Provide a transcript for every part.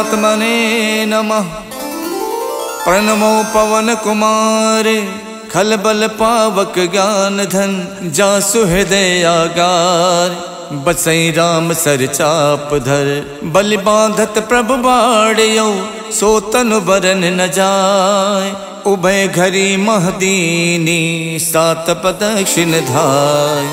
परमात्मने नमः। प्रणमो पवन कुमार खलबल पावक ज्ञान धन जासु हृदय आगार। बसई राम सर चाप धर बलि बांधत प्रभु बाड़ियो सो तनु बरन न जाय। उभय घरी महदीनी सात प्रदक्षिण धाय।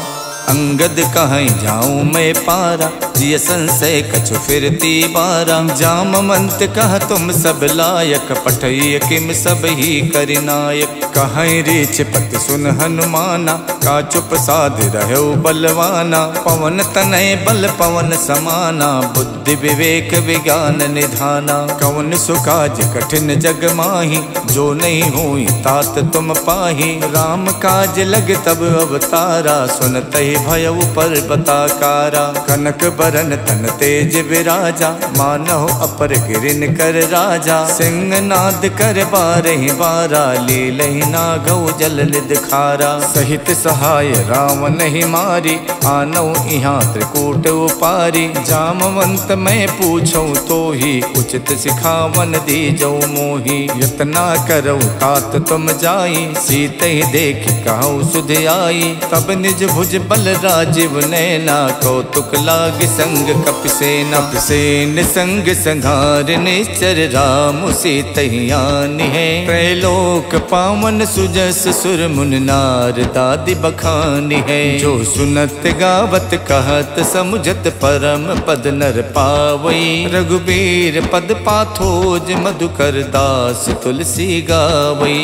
अंगद कहीं जाऊं मैं पारा जिय संशय कछु फिरती बारा। जामवंत कह तुम सब लायक पठय किम सब ही करिनायक। कहीं रीछ पति सुन हनुमाना का चुप साध रहो बलवाना। पवन तनय बल पवन समाना बुद्धि विवेक विज्ञान निधाना। कवन सुकाज कठिन जग माही जो नहीं हुई तात तुम पाही। राम काज लग तब अवतारा सुनते भयउ पर्वताकारा। कनक बरन तन तेज विराजा मानहो अपर गिरिन कर राजा। सिंहनाद कर बारहि बारा लीलहि नागौ जल निदखारा। सहित सहाय रावण ही मारी आनौ इहाँ त्रिकूट उपारी। जामवंत मैं पूछूं तो ही उचित सिखावन दीजौ मोही। यतना करौ तात तुम जाई सीते ही देख कहु सुध आई। तब निज भुज बल राजीव नैना कौतुक लाग संग कपिसेना। कपिसेन संग संघार निश्चर राम सीतहियान है। त्रैलोक पावन सुजस सुर मुन नार दादि बखानी है। जो सुनत गावत कहत समुझत परम पद नर पावई। रघुबीर पद पाथोज मधुकर दास तुलसी गावई।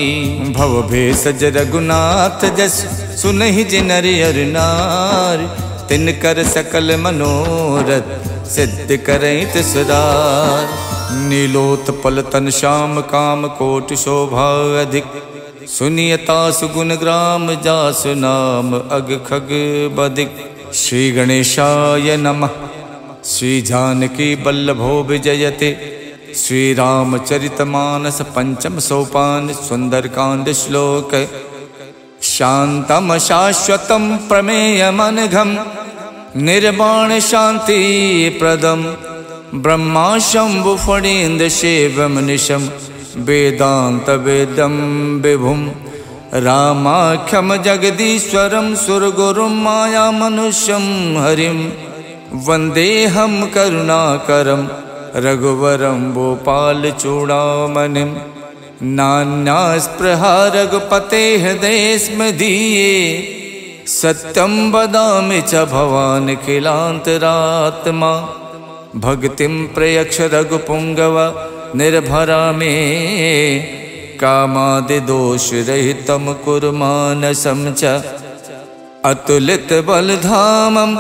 भव भेषज रघुनाथ जस सुनहि जिनर अर नार। तिनकर सकल मनोरथ सिद्ध करई तिसरार। नीलोत्पल तन श्याम काम कोटि शोभा अधिक। सुनियता सुगुण ग्राम जासु नाम अग खग बदिक। श्री गणेशाय नमः। श्री जानकी बल्लभो विजयते। श्री रामचरितमानस पंचम सोपान सुंदरकांड श्लोक। शांतम शाश्वतम प्रमेयमनघम निर्वाण शांति प्रदम। ब्रह्मा शंभु फणीन्द्र शिवम निशम वेदांत वेदम विभुम। रामाख्यम जगदीश्वरम सुरगुरुम माया मनुष्यम हरिम। वंदेहम करुणाकरम रघुवरम भोपाल चूड़ामणिम। नान्या स्पृहा रघुपते हृदय स्मदीये। सत्यम वदामि च भवान् खिलान्तरात्मा। भक्तिं प्रयक्ष रघुपुंगव निर्भरा मे। कामादि दोष रहितं कुरु मानसं च। अतुलित बलधामं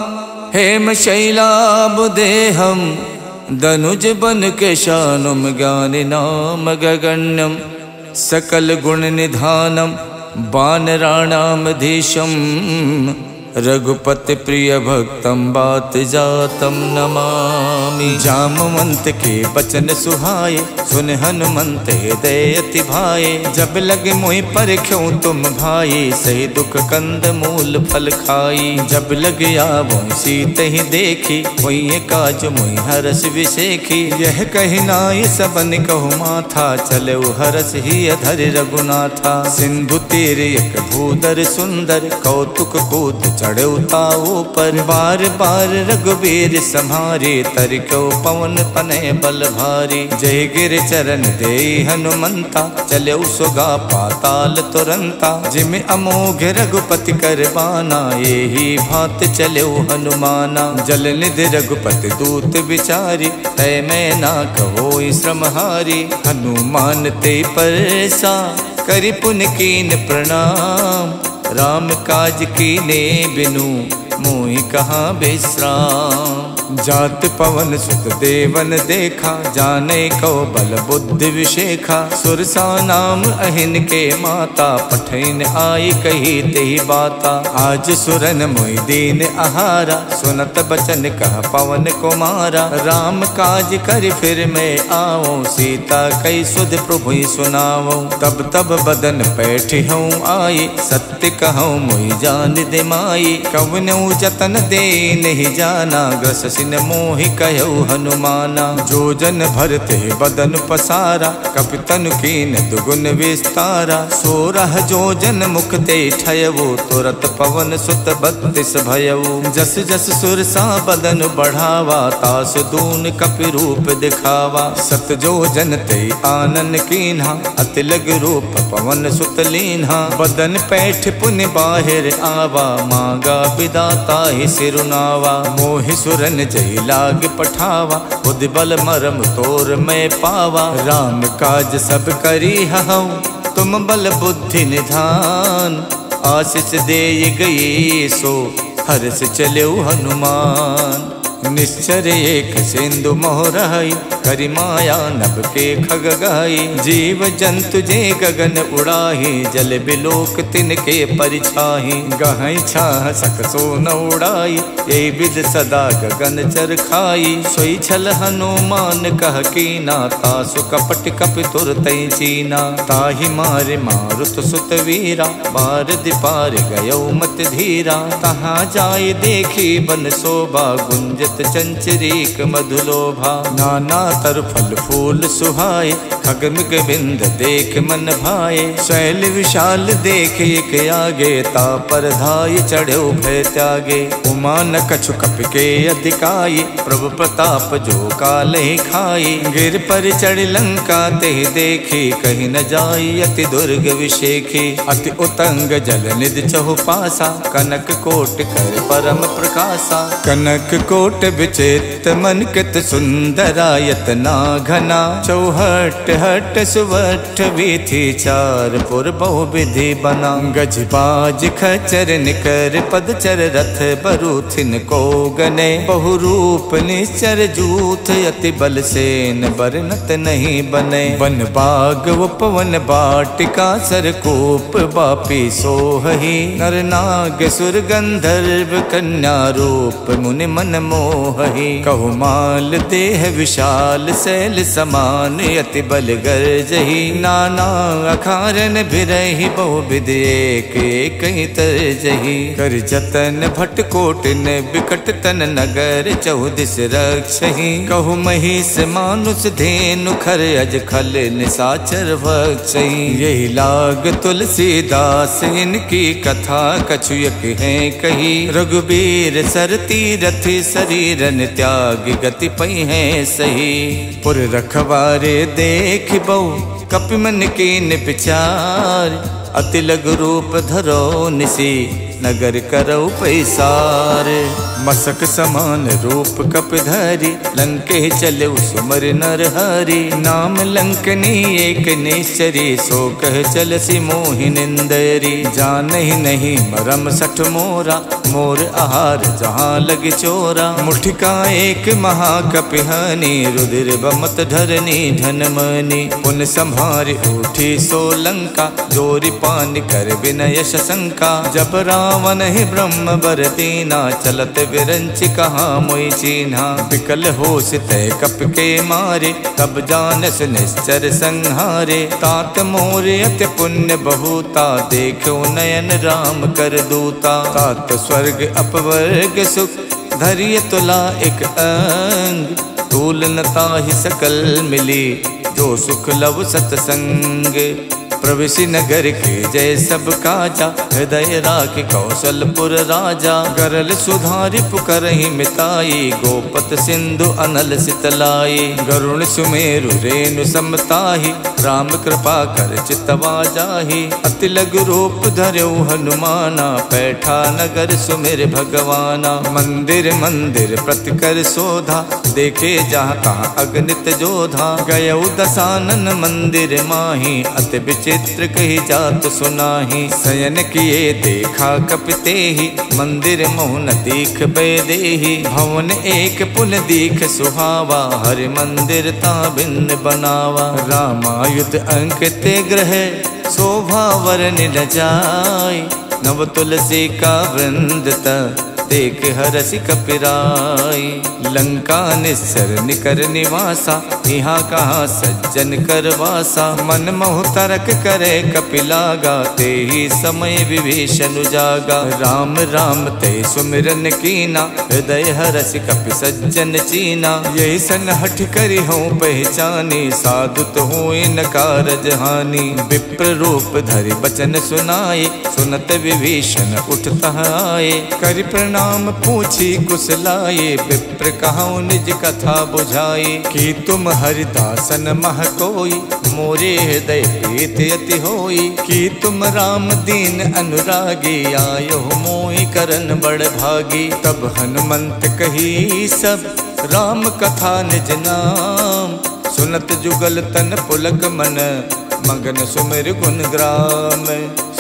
हेमशैलाबुदेहं। दनुज बन केशानुम ज्ञानिनाम गगण्यम। सकल गुण निधानम वानराणामधीशम। रघुपति प्रिय भक्तम बात जातम नमामि। जामवंत के बचन सुहाए सुन हनुमंत हृदय अति भाए। जब लगे मोहि परख्यों तुम भाई सही दुख कंद मूल फल खाई। जब लग आवो सीते ही देखी वही काज मोहि हरस विशेखी। यह कही नाई सबन कहु माथा चले हरस ही अधर रघुनाथा। सिंधु तीर एक भूधर सुंदर कौतुक कूद चढ़े उताओ पर। बार बार रघुबीर सम्हारे तरक्यो पवन तनय बल भारी। जय गिर चरण दे हनुमंता चले सुगा पाताल तुरंता। जिम अमोघ रघुपति कर बाना यही भात चले हनुमाना। जल निधि रघुपति दूत विचारी तय मैं ना कहो श्रमहारी। हनुमान ते परसा करि पुन कीन प्रणाम। राम काज कीने बिनु मोहि कहाँ विश्राम। जात पवन सुत देवन देखा जाने को बल बुद्धि विशेखा। सुरसा नाम अहिन के माता पठैन आई कही तेहि बाता। आज सुरन मोहि दीन आहारा सुनत बचन कह पवन कुमारा। राम काज कर फिर मैं आओ सीता कई सुध प्रभु सुनाओ। तब तब बदन पैठी हूँ आई सत्य कहूँ मोहि जान दे माई। कवनऊ जतन दे नहीं जाना ग्रस कसिन मोहि कहु हनुमाना। जो जन भरते बदन पसारा, कपितन कीन दुगुन विस्तारा। 16 जो जन मुख ते ठयवो, तुरत पवन सुत 32 भयऊ। जस जस सुरसा बदन बढ़ावा, तास दून कपि रूप दिखावा। 7 जो जन ते आनन कीन्हा, अति लग रूप पवन सुत लीन्हा। बदन पैठ पुनि बाहिर आवा, मांगा विदाता ही सिरुनावा। मोहि सुरन जय लाग पठावा, बुद्धि बल मरम तोर मैं पावा। राम काज सब करी हऊँ, तुम बल बुद्धि निधान। आशीष दे गई सो, हर्ष चलो हनुमान। निश्चर एक सिंधु मोहराई, करि माया नभ के खग गाई। जीव जंतु जे गगन उड़ाही, जल बिलोक तिनके परिछाही। गहई छाह सकसो न उड़ाई, यही विद सदा गगन चर खाई। सोई छल हनुमान कह कीना, तासु कपट कपि तुरतई चीना। ताहि मारे मारुत सुत वीरा, बारद पार गयो मत धीरा। तहाँ जाय देखी बन शोभा, गुंजत चंचरीक मधुलोभा। नाना तर फल फूल सुहाए, खगमिग बिंद देख मन भाए। शैल विशाल देख एक आगे, तापर धाय चढ़ो भय त्यागे। उमा न कछु कपि के अधिकाई, प्रभु प्रताप जो काले खाई। गिर पर चढ़ लंका ते देखी, कहीं न जाई अति दुर्ग विशेखी। अति उतंग जल निधि चहुपासा, कनक कोट कर परम प्रकाशा। कनक कोट विचित मन कित सुंदरायत ना घना। चौहट हट सुवठ वीथी, चार पुर बहु विधि बना। गज बाज खचर निकर पदचर, रथ बरूथिन को गने। बहु रूप निश्चर जूथ, अति बल सेन बरनत नहीं बने। वन बाग उपवन बाटिका, सरकूप बापी सोहही। नर नाग सुर गंधर्व, कन्या रूप मुनि मन मोहहि। कहु माल देह विशाल, शैल समान अति बल गर्जहि। नाना अखारन भिरहि, बहु विधि एक एक तरजहि। कर जतन भट कोटिन, बिकट तन नगर चौदिस रक्षहि। कहु महिष मानुष धेनु, खर अज खल निसाचर भक्षहि। यही लाग तुलसीदास, इनकी कथा कछुयक है कही। रघुबीर सर तीरथ, शरीरन त्याग गति पई है सही। पुर रखवारे देख बहु, कपि मन कीन विचार। अति लघु रूप धरो निसी, नगर करौ पैसार। मसक समान रूप कपिधरि, लंके चले सुमर नर हरि। नाम लंकनी एक निश्चरी, सो कह चलसी मोहि निंदरी। जानहि नहीं मरम सठ मोरा, मोर आहार जहाँ लग चोरा। मुठिका एक महाकपिहानी, रुधिर बमत धरनी धनमनी। पुन संभारि उठी सो लंका, जोरि पान कर विनय शंका। जब रावण ही ब्रह्म बर दीना, चलत विरंच कहा मोई चीन्हा। विकल होश तय कप के मारे, तब जानस निश्चर संहारे। तात मोर अति पुण्य बहुता, देखो नयन राम कर दूता। तात स्वर्ग अपवर्ग सुख, धरिय तुला एक अंग। तूल न ताहि सकल मिली, जो सुख लव सतसंग। प्रविशि नगर के जय सब काजा, हृदय राख कौशलपुर राजा। गरल सुधारि पुकरहि मिताई, गोपत सिंधु अनल सितलाई। गरुण सुमेरु रेणु समताहि, राम कृपा कर चितवा जाहि। अति लघु रूप धर्यो हनुमाना, पैठा नगर सुमिर भगवाना। मंदिर मंदिर प्रति कर शोधा, देखे जहाँ तहाँ अगणित जोधा। गयौ दसानन मंदिर माही, अति चित्र कही जात सुनाही। शयन किए देखा कपिते ही, मंदिर मोहन दीख बेदेही। भवन एक पुल दीख सुहावा, हरि मंदिर ता भिन्न बनावा। रामायुध अंकित ग्रह, शोभा वरन न जाय। नव तुलसी का वृंद देख हरसि कपिराई। लंका निस्सर निकर निवासा, यहाँ कहाँ सज्जन करवासा। मन मोह तरक करे कपिलागा, ते ही समय विभीषण जागा। राम राम ते सुमिरन कीना, हृदय हरसि कपि सज्जन चीना। यही सन हठ करी हूँ पहचानी, साधु तो हूँ इन कारज हानि। विप्र रूप धरि बचन सुनाए, सुनत विभीषण उठता आए। करि प्रणाम पूछी कुशलाए, विप्र कहूँ निज कथा बुझाए। कि तुम हरिदासन मह कोई, मोरे हृदय प्रीत अति होई। कि तुम राम दीन अनुरागी, आयो मोहि करन बड़ भागी। तब हनुमंत कही सब, राम कथा निज नाम। सुनत जुगल तन पुलक मन, मगन सुमिर गुण ग्राम।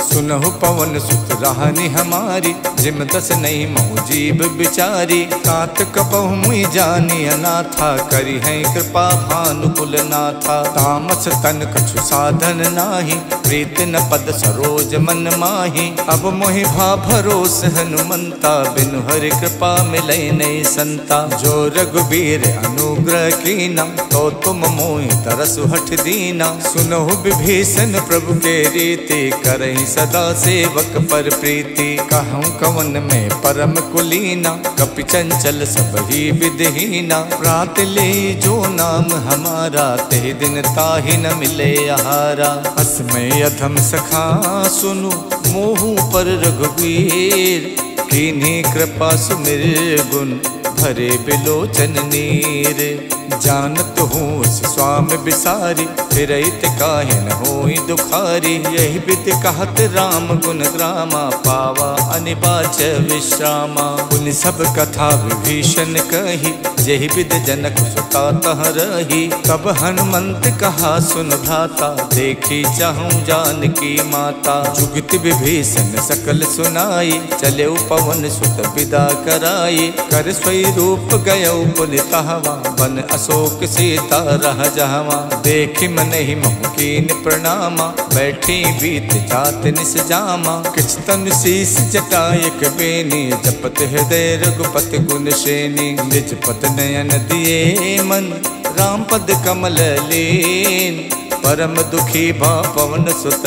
सुनहु पवन सुत राहनि हमारी, जिम दस नहीं महु जीव बिचारी। तात कपहु मुई जानी अनाथा, करी है कृपा भानुकुल नाथा। तामस तन कछु साधन नाही, प्रीत न पद सरोज मन माही। अब मोहि भा भरोस हनुमंता, बिनु हरि कृपा मिलै नहीं संता। जो रघुबीर अनुग्रह कीना, तो तुम मोहि तरसु हठ दीना। सुनहु विभीषण प्रभु के रीति, करहि सदा सेवक पर प्रीति। कहूँ कवन में परम कुलीना, कपि चंचल सब ही विधहीना। प्रात ले जो नाम हमारा, ते दिन ताहि न मिले आहारा। असमय अधम सखा सुनु, मोहु पर रघुवीर। कीन्ही कृपा सुमिर गुण, भरे बिलोचन नीर। जानत हूँ स्वामी बिसारी, फिरहित काहे न होई दुखारी। यही विध कहत राम गुण ग्रामा, पावा अनिबाच विश्रामा। पुनि सब कथा विभीषण कही, यही विध जनक सुता तह रही। तब हनुमंत कहा सुन भ्राता, देखी चाहूँ जानकी माता। जुगति विभीषण सकल सुनाई, चले पवन सुत विदा कराई। कर स्वई रूप गयौ पुनितहवा, बन अशोक सीता रह जहवा। देखि मन ही मोह कीन प्रणामा, बैठी बीत जात निस जामा। किछ तनु शीस जटायक बेनी, जपत हृदय रघुपति गुण श्रेणी। निज पद नयन दिए मन, राम पद कमल लीन। परम दुखी भा पवन सुत,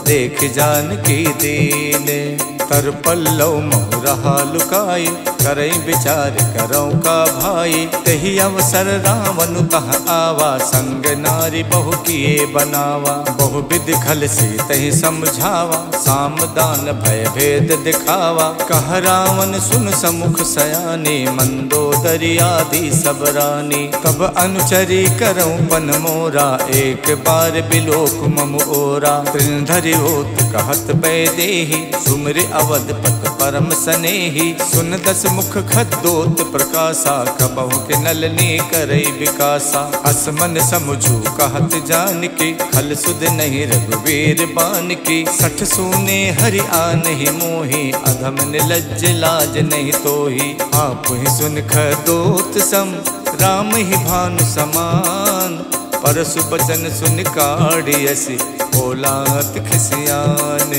देख जानकी दीन। तर पल्लव मोह रहा लुकाई, करई विचार करौ का भाई। तही अवसर रावण तह आवा, संग नारी बहु किए बनावा। बहु विधि खल सी तही समझावा, साम दान भय भेद दिखावा। कह रावण सुन समुख सयानी, मंदोदरी आदि सब रानी। तब अनुचरी करौ पन मोरा, एक बार बिलोक मम ओरा। त्रिनधरि होत कहत पै देहि, सुमिर अवधपत परम सनेही। सुन दस मुख खद्दोत प्रकाशा, कबहु के नलनी करई विकासा। असमन समझू कहत जानकी, खल सुध नहीं रघुवीर बानकी। सठ सूने हरि आनहि मोहि, अधम निलज्ज लाज नहीं तोहि। आप ही सुन खद्दोत सम, राम ही भानु समान। परसु बचन सुन काढ़ियसि, बोलात खिसियान।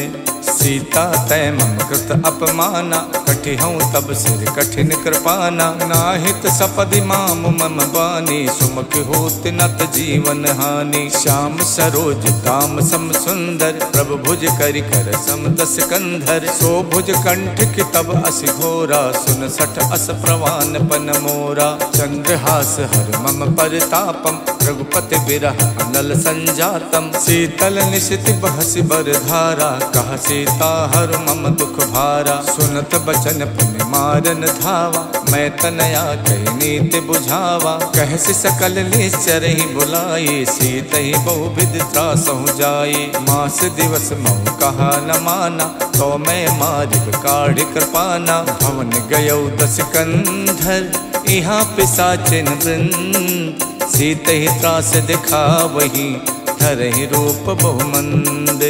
सीता तय मम कृत अपमाना, कटिहऊँ तब सिर कठिन कृपाना। नाहित सपदि माम मम बानी, सुमुख होत नत जीवन हानि। श्याम सरोज दाम सम सुंदर, प्रभु भुज करि कर सम दस कंधर। सो भुज कंठ कि तब असि घोरा, सुन सठ अस प्रवान पन मोरा। चंद्रहास हर मम परतापम, रघुपति बिरह अनल संजातम। शीतल निशित बहसि बर धारा, कह सीता हर मम दुख भारा। सुनत बचन पुनि मारन धावा, मैं तनया कही नीति बुझावा। कहसि सकल निश्चरहि बुलाई, सीतहि बहु विधि त्रासहु जाई। मास दिवस महु कहा न माना, तो मैं मारिब काढ़ कृपाना। भवन गयौ दस कंधर, यहाँ पिशाचिन वृंद। सीतहि त्रास दिखावहि, धरहि रूप बहुमंद।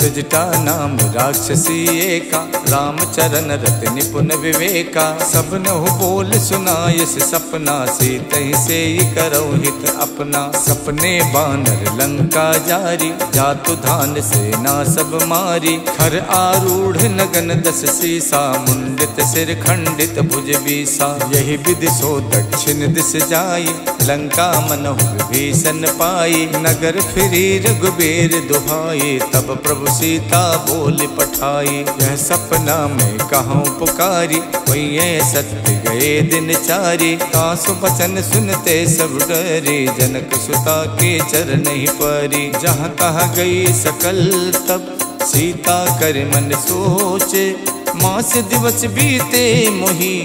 त्रिजटा नाम राक्षसी एका, राम चरण रत निपुण विवेका। सब नहु बोल सुनायस सपना, सीतहि से करौ हित अपना। सपने बानर लंका जारी, जातु धान सेना सब मारी। खर आरूढ़ नगन दस सीसा, मुंडित सिर खंडित भुज बीसा। यही विधि सो दक्षिण दिस जाई, लंका मनहु विभीषण पाई। नगर फिरी रघुबीर दुहाई, तब प्रभु सीता बोल पठाई। यह सपना में कहूँ पुकारी, वही सत्य गए दिन चारी। तासु बचन सुनते सब डरे, जनक सुता के चरण ही परी। जहाँ तहाँ गई सकल तब, सीता कर मन सोचे। मास दिवस बीते मोही,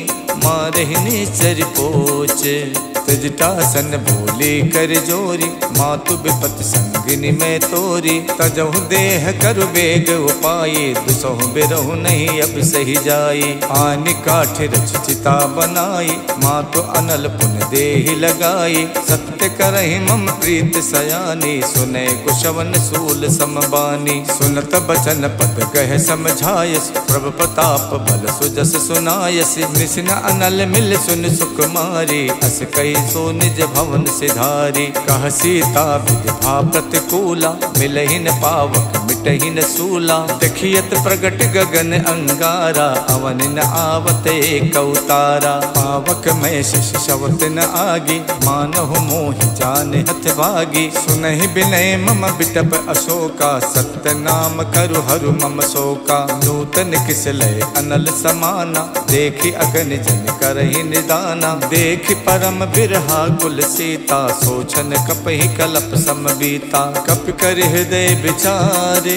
मारहि निश्चर पोचे। तजटासन बोली कर जोरी, मातु विपत संगिनी में तोरी। तजहु देह करु बेग उपाये, दुसहु बिरहु नहीं अब सही जाई। आनि काठ रच चिता बनाई, मातु अनल पुन देहि लगाई। सत्य करहि मम प्रीत सयानी, सुने कुशवन सूल समबानी। सुनत बचन पद कह समझायस, प्रभु प्रताप बल सुजस सुनायस। निसिन अनल मिल सुन सुकुमारी, अस कही सो निज भवन सिधारी। कह सीता विधि प्रतिकूला, मिलहि न पावक मिटहि न सूला। देखियत प्रगट गगन अंगारा, अवन न आवत एक अवतारा। पावक में शिष शवत न आगी, मानहु मोहि जान हथ भागी। सुनहि बिनय मम बिटप अशोका, सत्य नाम करु हरु मम शोका। नूतन किस लय अनल समाना, देखि अगन जन करहि निदाना। देखि परम बिरहा कुल सीता, सोचन कपहि कलप समबीता। कपि कर हृदय विचारे,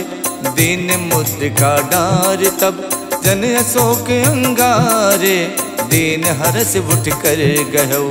दीन मुद्रिका डार। तब जन अशोक अंगारे, दीन हरस उठ कर गहु।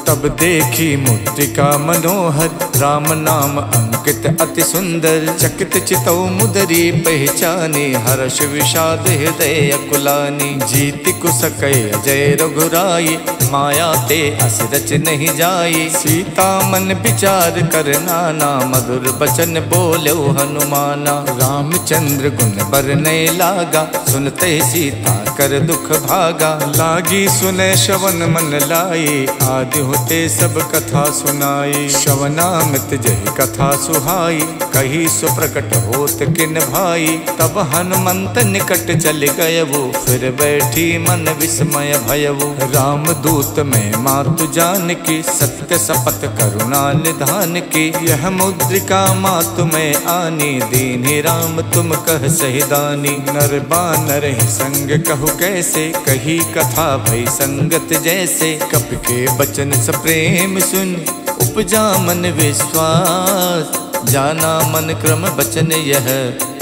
तब देखी मुद्रिका मनोहर, राम नाम अंकित अति सुंदर। चकित चितौ मुदरी पहचानी, हर्ष विषाद हृदय अकुलानी। जीति कुसकै अजय रघुराई, माया ते अस रच नहीं जाई। सीता मन विचार कर नाना, मधुर बचन बोलो हनुमाना। रामचंद्र गुण बरनय लागा, सुनते सीता कर दुख भागा। लागी सुने श्रवण मन लाई, आदि होते सब कथा सुनाई। श्रवणामृत जहि कथा सुहाई, कही सो प्रकट होत किन भाई। तब हनुमंत निकट चल गयवो, फिर बैठी मन विस्मय भयवो। राम दूत में मातु जान की, सत्य शपथ करुणा निधान की। यह मुद्रिका मातु में आनी, दीन्हि राम तुम कह सही दानी। नर बानर ही संग कहु कैसे, कही कथा भई संगत जैसे। कपि के बचन प्रेम सुन, उपजा मन विश्वास। जाना मन क्रम बचन यह,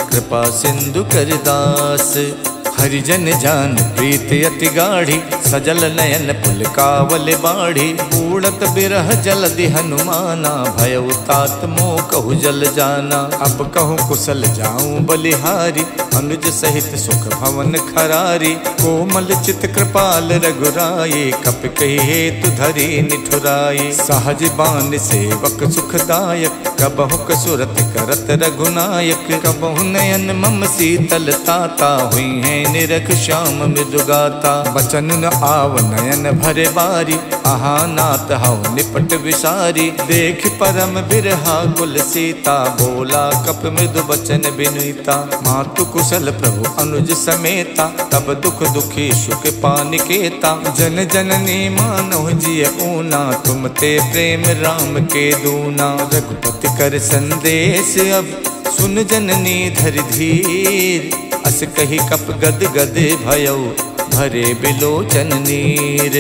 कृपा सिंधु कर दास। हरिजन जान प्रीत अति गाढ़ी, सजल नयन पुलकावल बाढ़ी। उड़त बिरह जलधि हनुमाना, भयउ तात मोह कहु जल जाना। अब कहूँ कुशल जाऊं बलिहारी, अनुज सहित सुख भवन खरारी। कोमल चित कृपाल रघुराई, कपि कही हेतु धरी निठुराई। सहज बान सेवक सुखदायक, कबहु कसुरत करत रघुनायक। कबहु नयन मम शीतल ताता, हुई है निरख श्याम मृदुगाता। बचन न आव नयन भरे बारी, आहा नाथ हव निपट विसारी। देख परम बिरहा कुल सीता, बोला कप मृदु बचन बिनुता। मातु कुशल प्रभु अनुज समेता, तब दुख दुखी सुख पानिकेता। जन जननी मानव जिय ऊना, तुम ते प्रेम राम के दूना। रघुपति कर संदेश अब, सुन जननी धर धीर। अस कही कप गद गद भयउ, भरे बिलोचन नीर।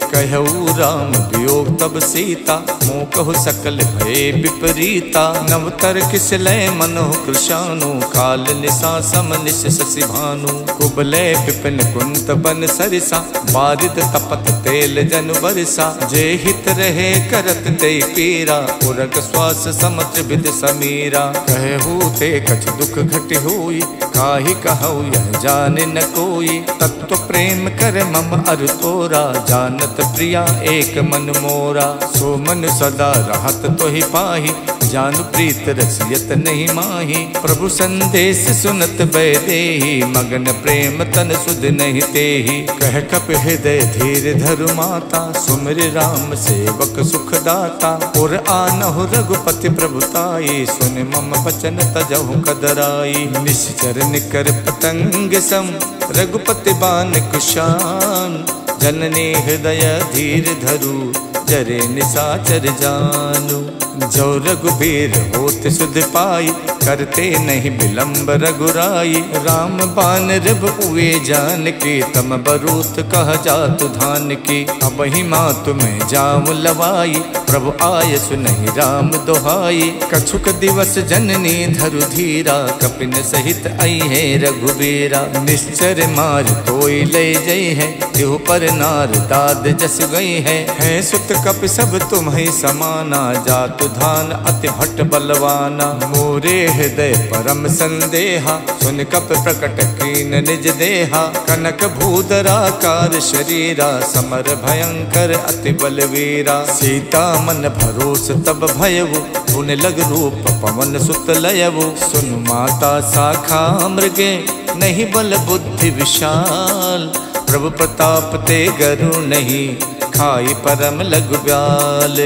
कहऊ राम वियोग तब सीता, मोह कहु सकल भय विपरीता। नवतर किस लय मनोह कृशानु, काल निशा सम निश शशि भानु। कुबलय विपिन कुंत बन सरिसा, बारिद तपत तेल जन बरसा। जे हित रहे करत ते पीरा, उरग श्वास समत्र विद समीरा। कहू ते कछ दुख घट होई, काहि कहऊ यह जान न कोई। तत्व प्रेम कर मम अर तोरा, जानत प्रिया एक मन मोरा, सो मन सदा रहत तो ही पाही, जानु प्रीत रसियत नहीं माही। प्रभु संदेश सुनत बैदेही, मगन प्रेम तन सुध नहीं तेही। कह कप हृदय धीर धरु माता, सुमिर राम सेवक सुख दाता। और आनहु रघुपति प्रभुताई, सुन मम बचन तजहु कदराई। निश्चर निकर पतंग सम, रघुपति बान कुशान। जननी हृदय धीर धरु, जरे निसाचर जानु। जो रघुबीर होत सुध पाई, करते नहीं विलंब रघुराई। राम बान रब उए जान की, तम बरूत कह जातु धान की। अब ही मातु में जाऊं लवाई, प्रभु आय सुनहि राम दोहाई। कछुक दिवस जननी धरु धीरा, कपिन सहित आई है रघुबीरा। निश्चर मार तोई ले जई है, तिहु पर नार दाद जस गई है। सुत कपि सब तुम्हि समाना, जातु धान अति भट्ट बलवाना। मोरे हृदय परम संदेहा, सुन कप प्रकट कीन निज देहा। कनक भूधराकार शरीरा, समर भयंकर अति बलवीरा। सीता मन भरोस तब भयवु, पुन लग रूप पवन सुत लयवु। सुन माता शाखा मृगे, नहीं बल बुद्धि विशाल। प्रभु प्रताप ते गरु नहीं, खाई परम लघु ब्याल।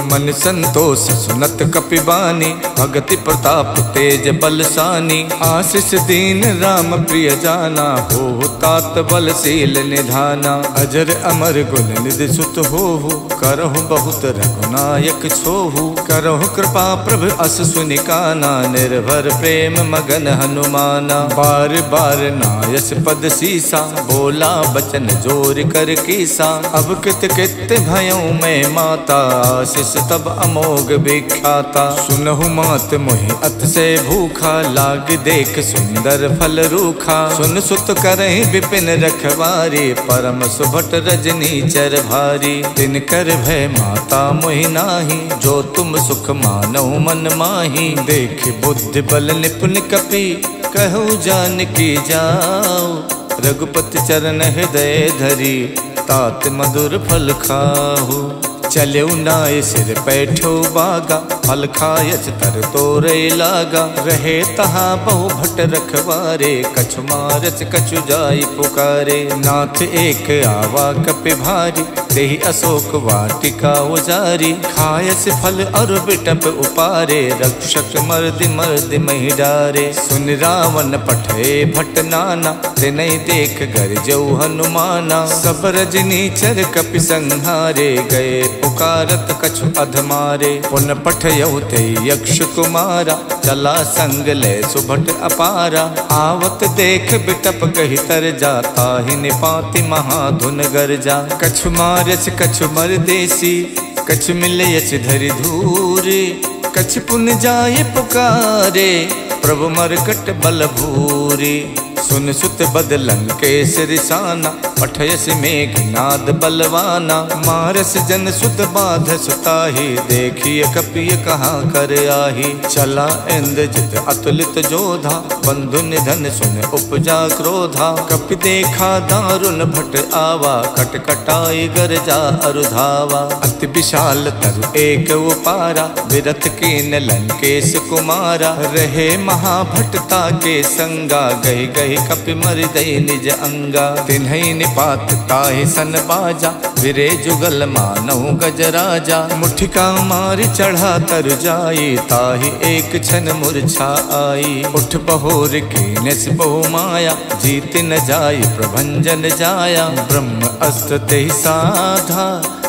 मन संतोष सुनत कपिबानी, भगति प्रताप तेज बलसानी। आशीष दीन राम प्रिय जाना, हो तात बलशील निधाना। अजर अमर गुण निधि सुत होहु, करहु बहुत रघुनायक छोहु। करहु कृपा प्रभु अस सुनिकाना, निर्भर प्रेम मगन हनुमाना। बार बार नायस पद सीसा, बोला बचन जोर कर कीसा। अब कित कित भयों में माता, आशीष तब अमोघ विख्याता। सुनहु मात मोहि अत से भूखा, लाग देख सुंदर फल रूखा। सुन सुत करहि विपिन रखवारी, परम सुभट रजनी चर भारी। तिन कर भय माता मोहि नाही, जो तुम सुख मानहु मन माही। देख बुद्धि बल निपुण कपि, कहु जानकी जाओ। रघुपति चरण हृदय धरी, तात मधुर फल खाहु। चले नाय सिर पैठो बागा, फल खायच तर तोरे लागा। रहे तहा बहु भट रखवारे, कछु मारच कछु जाई पुकारे। नाथ एक आवा कपि भारी, देहि अशोक वाटिका उजारी। खायस फल और बिटप उपारे, रक्षक मर्दि मर्दि महि डारे। सुन रावण पठे भट नाना, तिनहि देख गरजऊ हनुमाना। सब रजनी चर कपि संहारे, गए पुकारत कछु अधमारे। पुन पठयउ ते यक्ष कुमारा, चला संग ले सुभट अपारा। आवत देख बिटप कहि तर जा, ताहि निपाति महाधुन गरजा। कछु मारच कछु मरदेसी, कछु मिलयच धरि धूरे। कछु पुन जाय पुकारे, प्रभु मरकट बल भूरे। सुन सुत बदलंग केसरि साना, पठयस मेघनाद बलवाना। मारस जन सुत बाध सुताही, देखिए कपिय कहाँ कर आही। चला इंद्रजित अतुलित जोधा, बंधु निधन सुन उपजा क्रोधा। कपि देखा दारुण भट आवा, कटकटाई गरजा अरुधावा। अति विशाल तरु एक उपारा, विरथ कीन लंकेश कुमारा। रहे महाभटता के संगा, गही गही कपि मर्दई निज अंगा। तिन्हि निपात ताहि सन बाजा, विरे जुगल मानहु गजराजा। मुठिका मारि चढ़ा तरु जाई, ताहि एक क्षण मूर्छा आई। उठ बहोर कीनस बहु माया, जीत न जाई प्रभंजन जाया। ब्रह्म अस्त्र तेहि साधा,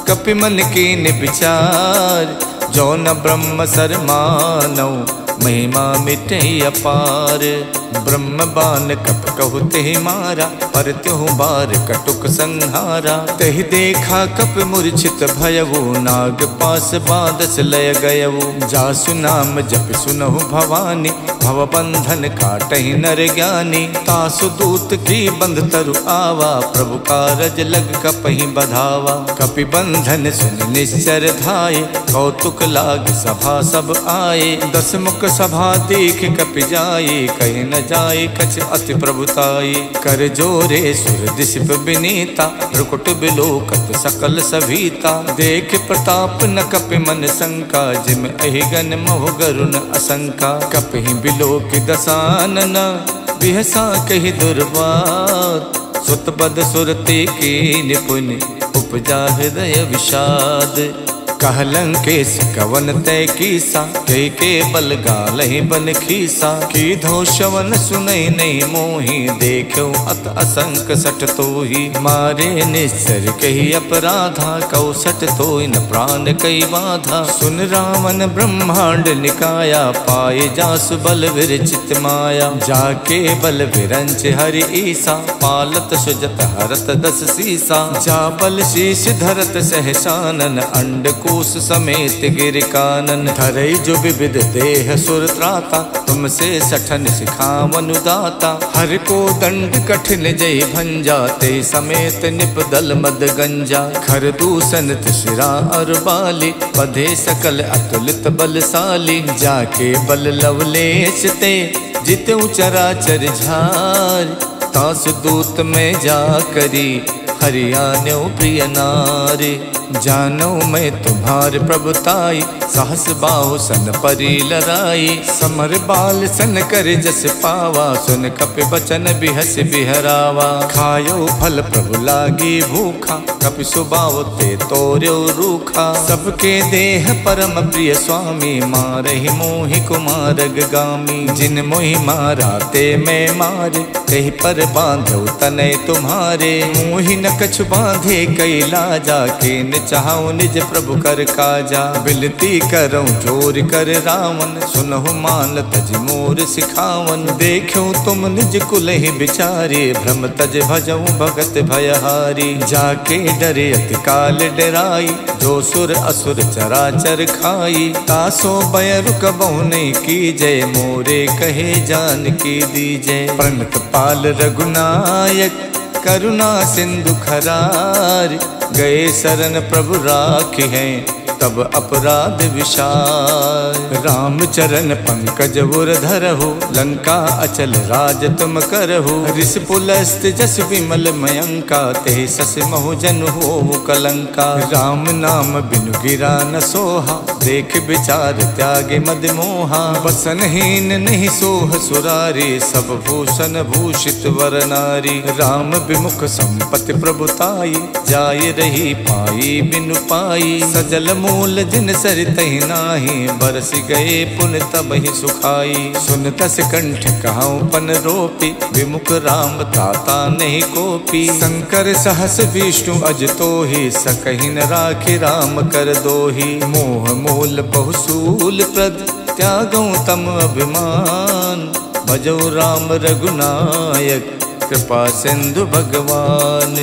कपि मन कीन विचार। जो न ब्रह्म सर मानौ, महिमा मिटई अपार। ब्रह्म बान कप कहु तेहि मारा, पर त्यों बार कटुक संहारा। तेहि देखा कप मूर्छित भयवु, नाग पास बादस लय गयवु। जासु नाम जप सुनहु भवानी, भव बंधन काटहि नर ज्ञानी। तासु दूत की बंध तरु आवा, प्रभु कारज लग कपहि बधावा। कपि बंधन सुन निश्चर धाये, कौतुक लाग सभा सब आए। दस मुख सभा देख कपि जाई, कहीं न जाए कछ अति प्रभुताई। कर जोरे सुर दिशप बिनीता, भ्रुकुट बिलोकत सकल सभीता। देख प्रताप न कपि मन शंका, जिम अहिगन मोह गरुण असंका। कपि बिलोक दसानन, बिहसा कहि दुर्वार। सुत बद सुरति की निपुण, उपजा हृदय विषाद। कहलंकेश कवन तय कीसा, के बल गालहि बन खीसा। की धो शवन सुनई नहीं मोही, देखो अत असंक सठ तोही। मारे निश्चर कही अपराधा, कौ सठ तोय न प्राण कई बाधा। सुन रावण ब्रह्मांड निकाया, पाए जासु बल विरचित माया। जाके बल विरंच हरि ईसा, पालत सुजत हरत दस सीसा। जा बल शीश धरत सहसानन, अंड कोश समेत गिर कानन। धरई जो विविध देह सुर त्राता, तुमसे सठन सिखावन दाता। हर को दंड कठिन जय भंजा, ते समेत निपदल मद गंजा। खर दूषण शिरा और बाली, बधे सकल अतुलित बलशाली। जाके बल लवलेश ते, जितु चराचर झार। तास दूत में जा करी, हरियाण्यो प्रिय नारी। जानो मैं तुम्हार प्रभुताई, सहस बाहु सन परी लराई। समर बाल सन कर जस पावा, सुन कपि बचन बिहस बिहरावा। खायो फल प्रभु लागी भूखा, कपि सुबाव ते तोर्यो रूखा। सबके देह परम प्रिय स्वामी, मारहि मोहि कुमारग गामी। जिन मोहि मारा ते मैं मारे, तेहि पर बांधो तनय तुम्हारे। मोहि न कछु बांधे कई लाजा, के चाहूं निज प्रभु कर काजा। बिलती करऊं जोर कर रावण, सुनहु मान तज मोर सिखावन। देखो तुम निज कुल ही बिचारे, भ्रम तज भजऊं भगत भयहारी। जाके डरे अति काल डराई, जो सुर असुर चराचर खाई। तासो बय रुकबहु नहीं कीजय, मोरे कहे जान की दीजय। प्रणत पाल रघुनायक, करुणा सिंधु खरार। गए शरण प्रभु राखी हैं, तब अपराध विशाल। राम चरण पंकज उर धरहु, लंका अचल राज तुम करहु। ऋष पुलस्त जस विमल मयंका, ते सस महु जन होवु कलंका। राम नाम बिनु गिरा न सोहा, देख विचार त्यागे मद मोहा। बसनहीन नहीं सोह सुरारी, सब भूषण भूषित वर नारी। राम विमुख संपत्ति प्रभुताई, जाय रही पाई बिनु पाई। सजल मूल जिन सरितहि नाही, बरस गए पुन तबहि सुखाई। सुन तस कंठ कहाऊं पन रोपी, विमुख राम ताता नहीं कोपी। शंकर सहस विष्णु अज तोहि, सकहि न राखि राम कर दोहि। मोह मूल बहुसूल प्रद, त्यागऊं तम अभिमान। भजो राम रघुनायक, कृपा सिंधु भगवान।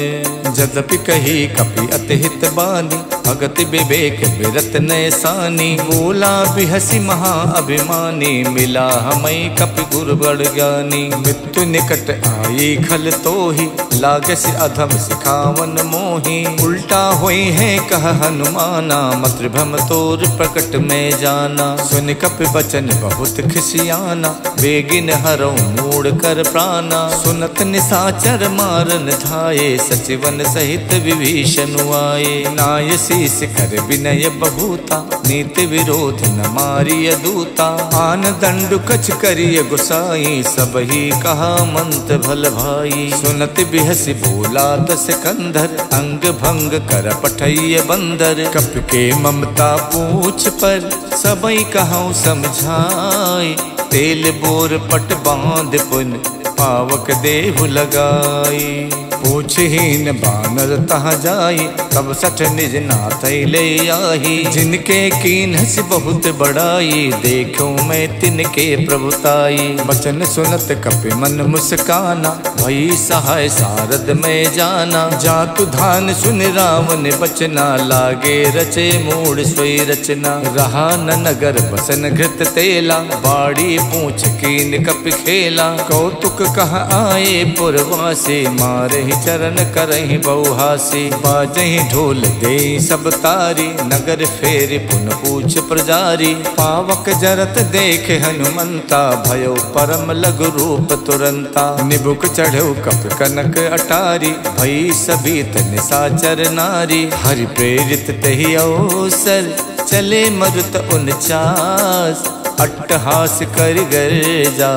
जदपि कही कपि अति हित बानी, भगति विवेक विरत नैसानी। बोला बिहसी महा अभिमानी, मिला हमें कपि गुरु बड़ ज्ञानी। मृत्यु निकट आई खल तोहि, लागस अधम सिखावन मोहि। उल्टा होई है कह हनुमाना, मत्रिभ्रम तोर प्रकट में जाना। सुन कपि बचन बहुत खिसियाना, बेगिन हरौ मूड कर प्राणा। सुनत निसाचर मारन धाये, सचिवन सहित विभीषण आए। नाय शीस कर विनय बहुता, नीति विरोध न मारिय दूता। आन दंडु कछ करिय गुसाई, सबही कहा मंत भल भाई। सुनत बिहसी बोला दस कंधर, अंग भंग कर पठैय बंदर। कप के ममता पूछ पर, सबई कहूँ समझाई। तेल बोर पट बांध पुन, पावक देहु लगाई। पूछहीन बानर तहाँ जाई, तब सठ निज नाथ ले आही। जिनके कीन्हस बहुत बड़ाई, देखो मैं तिनके प्रभुताई। बचन सुनत कपि मन मुस्काना, भई सहाय सारद में जाना। जातु धान सुन रावण बचना, लागे रचे मूड सोई रचना। रहा न नगर बसन घृत तेला, बाड़ी पूछ कीन कपि खेला। कौतुक कह आए पुरवासे, मारे तही चरण करही बहुहासी। बाजही ढोल दे सब तारी, नगर फेर पुन पूछ प्रजारी। पावक जरत देख हनुमंता, भयो परम लघु रूप तुरंता। निबुक चढ़ो कप कनक अटारी, भई सबीत निशाचर नारी। हरि प्रेरित तही अवसर, चले मरुत 49। अट्टहास कर गर्जा,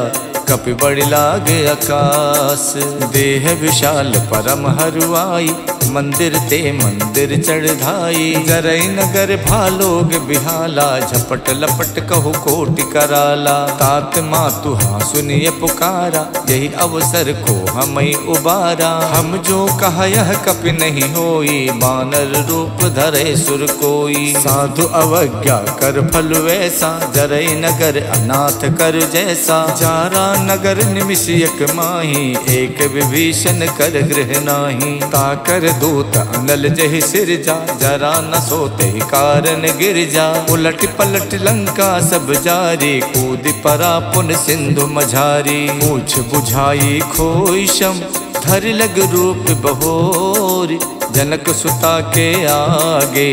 कपि बड़ि लागे आकाश। देह विशाल परम हरुआई, मंदिर ते मंदिर चढ़ाई। जरई नगर भालोग बिहाला, झपट लपट कहु कोटि कराला। तात मातु हाँ सुनिय पुकारा, यही अवसर को हमें उबारा। हम जो कहा यह कपि नहीं होई, बानर रूप धरे सुर कोई। साधु अवज्ञा कर फल वैसा, जरई नगर अनाथ कर जैसा। जारा नगर निमिषयक माही, एक विभीषण कर गृह नाही। ताकर दूत अनल जहि सिरजा, जरा न सोते कारण गिर जा। उलट पलट लंका सब जारी, कूद परा पुन सिंधु मझारी। पूछ बुझाई खोई शम, धर लग रूप बहोर। जनक सुता के आगे,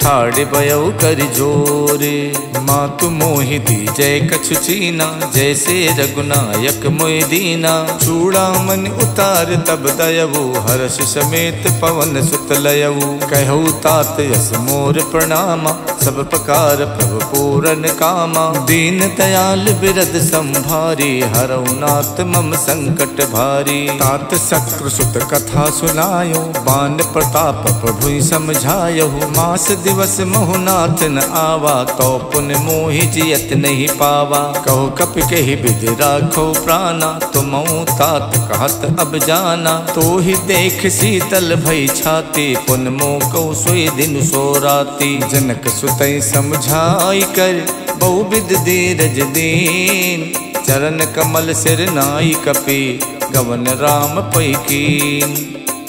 ठाड़ बयऊ कर जोरे। मातु मोहि दी जय कछु चीना, जैसे रघुनायक मोहि दीना। चूड़ामणि उतार तब दयवु, हर्ष समेत पवन सुत लयऊ। कहु तात यस मोर प्रणामा, सब प्रकार प्रभु पूरन कामा। दीन दयाल बिरद संभारी, हरऊ नाथ मम संकट भारी। तात शक्र सुत कथा सुनायो, बान प्रताप प्रभु समझायो। मास दिवस महुनाथ न आवा, तो पुन मोहि जियत नहीं पावा। कहो कपि कहि विधि राखो प्राणा, तुमऊ तात कहत अब जाना। तो ही देख शीतल भई छाती, पुन मोह कहु सोई दिन सो राती। जनक सुतई समझाई कर, बहुविध धीरज दीन। चरण कमल सिर नाई कपि, गवन राम पै कीन।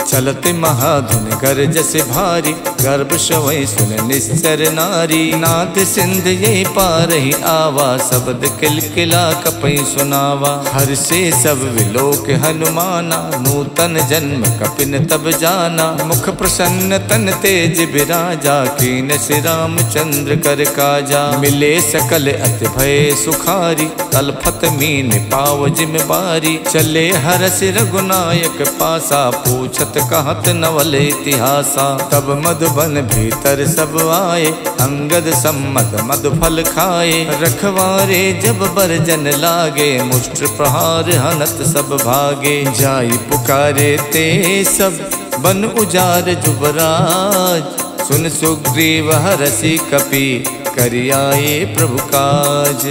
चलते महाधुन गरजस भारी, गर्भ शवै सुन निश्चर नारी। नाद सिंध ये पारहि आवा, शब्द किलकिला कपि सुनावा। हर से सब विलोक हनुमाना, नूतन जन्म कपिन तब जाना। मुख प्रसन्न तन तेज बिराजा, कीन से रामचंद्र कर काजा। मिले सकल अति भय सुखारी, तलफत मीन पाव जिम बारी। चले हरस रघुनायक पासा, पूछत कहत नवल इतिहासा। तब मधुबन भीतर सब आए, अंगद सम्मत मधुफल खाए। रखवारे जब बरजन लागे, मुष्ट प्रहार हनत सब भागे। जाई पुकारे ते सब, बन उजार जुबराज। सुन सुग्रीव हरसि कपि, करियाए प्रभु काज।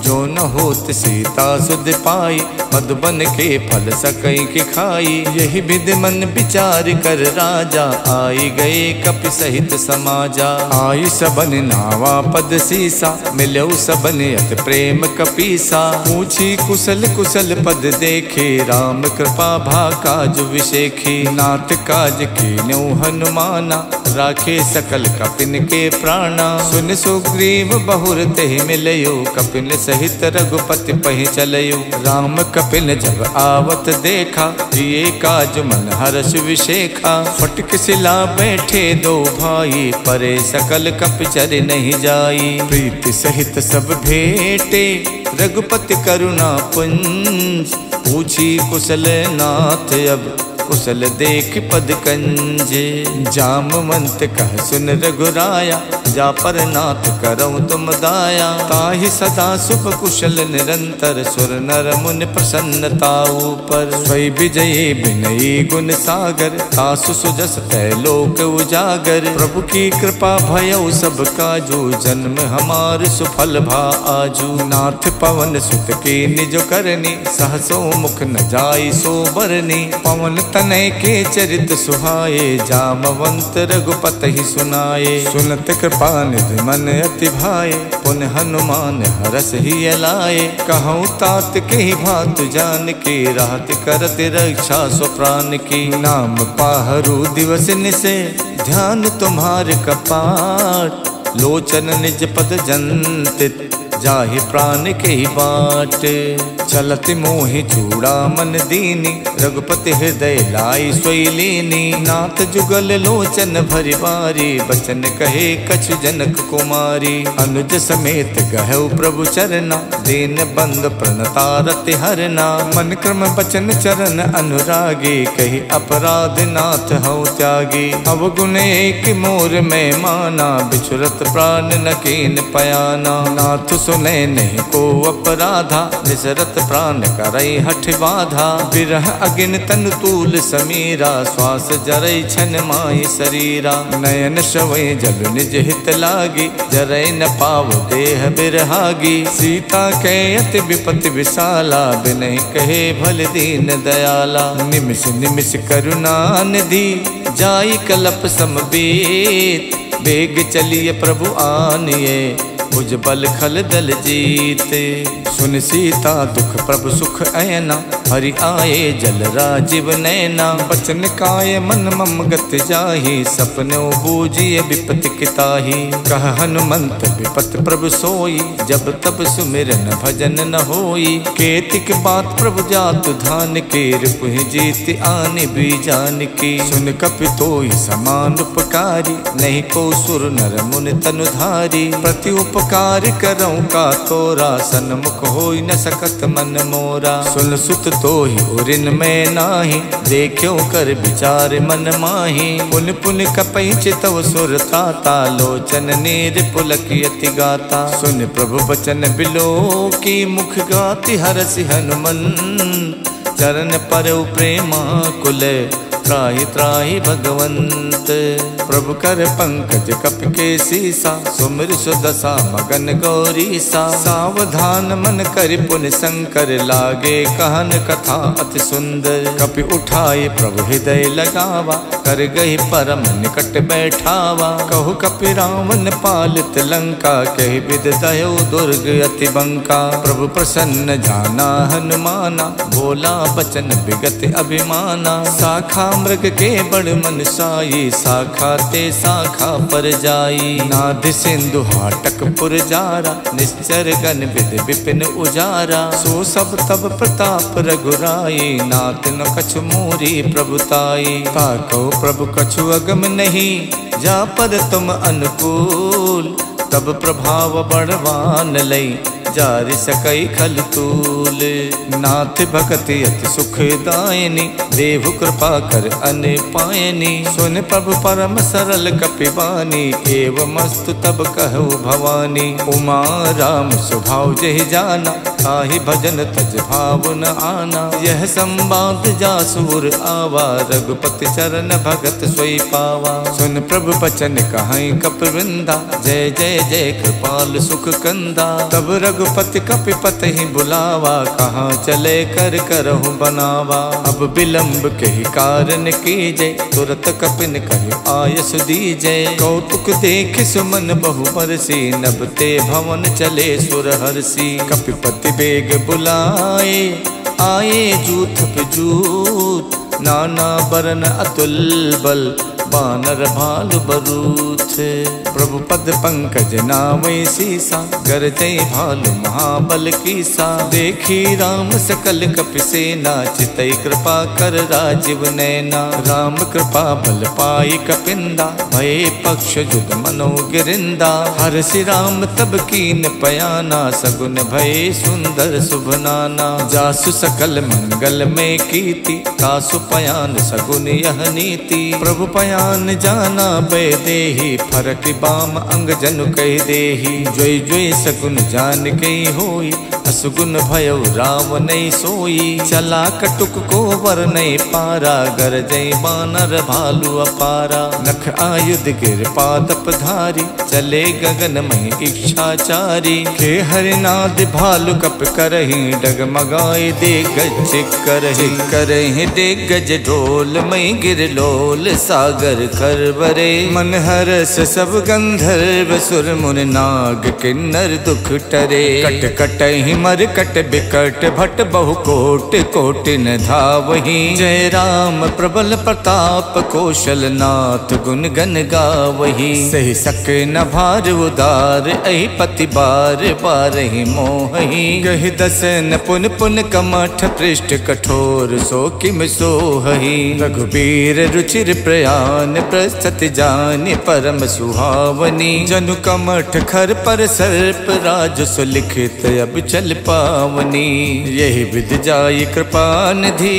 जो न होत सीता सुध पाई, मधुबन के फल सकई के खाई। यही विध मन विचार कर राजा, आई गए कपि सहित समाजा। आई सबन नावा पद सीसा, मिलऊ सबन अत प्रेम कपीसा। पूछी कुशल कुशल पद देखे, राम कृपा भा काज विशेखी। नाथ काज कीन्यु हनुमाना, राखे सकल कपिन के प्राणा। सुन सुग्रीव बहुर तेहि मिलयो, कपिन सहित रघुपति पहि चलयो। राम कपिन जब आवत देखा, जिए काज मन हर्ष विशेखा। फटक सिला बैठे दो भाई, परे सकल कपिचर नहीं जाई। प्रीति सहित सब भेटे, रघुपति करुणा पुंज। पूछी कुशल नाथ अब, कुशल देख पद कंजे। जामवंत कह सुन रघुराया, जा पर नाथ करऊँ तुम दाया। ताहि सदा सुख कुशल निरंतर, सुर नर मुनि प्रसन्नता ऊपर। स्वै विजयी बिनयी गुण सागर, तासु सुजस लोक उजागर। प्रभु की कृपा भयउ सब काजू, जन्म हमार सुफल भा आजू। नाथ पवन सुत की निज करनी, सहसो मुख न जाई सो बरनी। पवन तनय के चरित सुहाए, जामवंत रघुपति ही सुनाए। सुनत कृपा निधि मन अति भाए, पुन हनुमान हरस ही अलाए। कहूँ तात के ही भात जान के, राहत करत रक्षा सो प्राण की। नाम पाहरू दिवस निसे, ध्यान तुम्हार कपाट। लोचन निज पद जंतित, जाहि प्राण के ही बाट। चलत मोहि चूड़ा मन दीनी, रघुपति हृदय लाई सोई लीनी। नाथ जुगल लोचन भरि बारी, बचन कहे कछु जनक कुमारी। अनुज समेत गहु प्रभु चरना, दीन बंद प्रणतारति हरना। मन क्रम बचन चरण अनुरागी, कही अपराध नाथ हऊ त्यागी। अवगुण एक मोर में माना, बिछुरत प्राण न कीन पयाना। नाथ सुने नहीं को अपराधा, निसरत प्राण करई हठ बाधा। बिरह अगिन तन तूल समीरा, श्वास जरई छन माई शरीरा। नयन शवै जल निज हित लागी, जरई न पाव देह बिरहागी। सीता के अति विपति विशाला, बिनहि कहे भल दीन दयाला। निमिष निमिष करुणा निधि, जाई कलप समबीत। बेग चलिए प्रभु आनिए, भुज बल खल दल जीते। सुन सीता दुख प्रभु सुख ऐना, हरि आए जल राजीव नैना। बचन काय मन मम गत जाहि, सपनो बूझिए विपति किताहि। कह हनुमंत विपत प्रभु सोई, जब तब सुमिरन भजन न होई। केतिक बात प्रभु जातु धान के, रिपुहि जीत आनि बीजान की। सुन कपि तोई समान उपकारी, नहीं को सुर नर मुनि तनुधारी। प्रति उपकार करऊँ का तोरा, सन्मुख होई न सकत मन मोरा। सुन सुत तोहि उरिन में नाही, देखियो कर विचार मन माही। पुन पुन कपई चितव सुर ताता, लोचन नीर पुलकियति गाता। सुन प्रभु बचन बिलो की, मुख गाति हरसि हनुमन। चरण परउ प्रेमा कुल, त्राहि त्राहि भगवंत। प्रभु कर पंकज कप के सीसा, सुमिर सुदशा मगन गौरीसा। सावधान मन कर पुन शंकर, लागे कहन कथा अति सुंदर। कपि उठाए प्रभु हृदय लगावा, कर गही परम निकट बैठावा। कहु कपि रावण पालित लंका, कहि विद दयो दुर्ग अति बंका। प्रभु प्रसन्न जाना हनुमाना, बोला बचन विगत अभिमाना। शाखा मृग के बड़ मन साई, शाखा ते शाखा पर जाई। नाद सिंधु हाटक पुर जारा, निश्चर गण विद विपिन उजारा। सो सब तब प्रताप रघुराई, नाथ न कछु मोरी प्रभुताई। ताको प्रभु कछु अगम नहीं, जा पर तुम अनुकूल। तब प्रभाव बड़वान लई, जारि सकई खल तूल। नाथ भगति अति सुखदायिनी, देव कृपा कर अन पायनी। सुन प्रभु परम सरल कपिवानी, एवं मस्तु तब कहु भवानी। उमा राम स्वभाव जहि जाना, ताहि भजन तज भाव न आना। यह संवाद जासुर आवा, रघुपति चरण भगत सोई पावा। सुन प्रभु बचन कहाई कपिवृंदा, जय जय जय कृपाल सुख कंदा। तब रघुपति कपिपति ही बुलावा, कहाँ चले कर करहु बनावा। अब विलंब के ही कारण कीजय, तुरत कपिन कहि आयस दीजय। कौतुक देख सुमन बहु बरसी, नभ ते भवन चले सुर हरसी। कपिपति बेग बुलाए, आए जूथ पे जूथ। नाना बरन अतुल बल, बानर भालु बरूथ। प्रभु पद पंकज नामय सीसा, गरजय भालु महाबल कीसा। देखी राम सकल कपिसेना, चितई कृपा कर राजीव नैना। राम कृपा बल पाई कपिंदा, भय पक्ष जुद मनो गिरिंदा। हर्षि राम तब कीन पयाना, सगुन भय सुंदर शुभ नाना। जासु सकल मंगल में कीति, तासु पयान सगुन यह नीति। प्रभु पयान जाना बै देहि, फरक बाम अंग जनु कह देहि। जोई जोई सगुन जान कई होई, असुगुन भयो राम नहीं सोई। चला कटुक को वर नहीं पारा, गरजई बानर भालु अपारा। नख आयुध गिर पादप धारी, चले गगन में इच्छाचारी। के हरिनाद भालु कप करहि, डगमगाए दे गज करहि। करहि दे गज ढोल मई गिर लोल, सागर खरबरे। मन हरस सब गंधर्व सुर मुन नाग, किन्नर दुख टरे। कट कटहि मरकट बिकट भट बहु कोट कोट न धावही। जय राम प्रबल प्रताप कौशल नाथ गुण गन गावही। सही सक न भार उदार अहि पति बार बार ही मोहि। गहि दसन पुन पुन कमठ पृष्ठ कठोर सो किम सोहहि। रघुबीर रुचिर प्रयान प्रस्तुत जानि परम सुहावनी। जनु कमठ खर पर सर्प राज सुलिखित अब चल पावनी। यही विध जाई कृपा निधि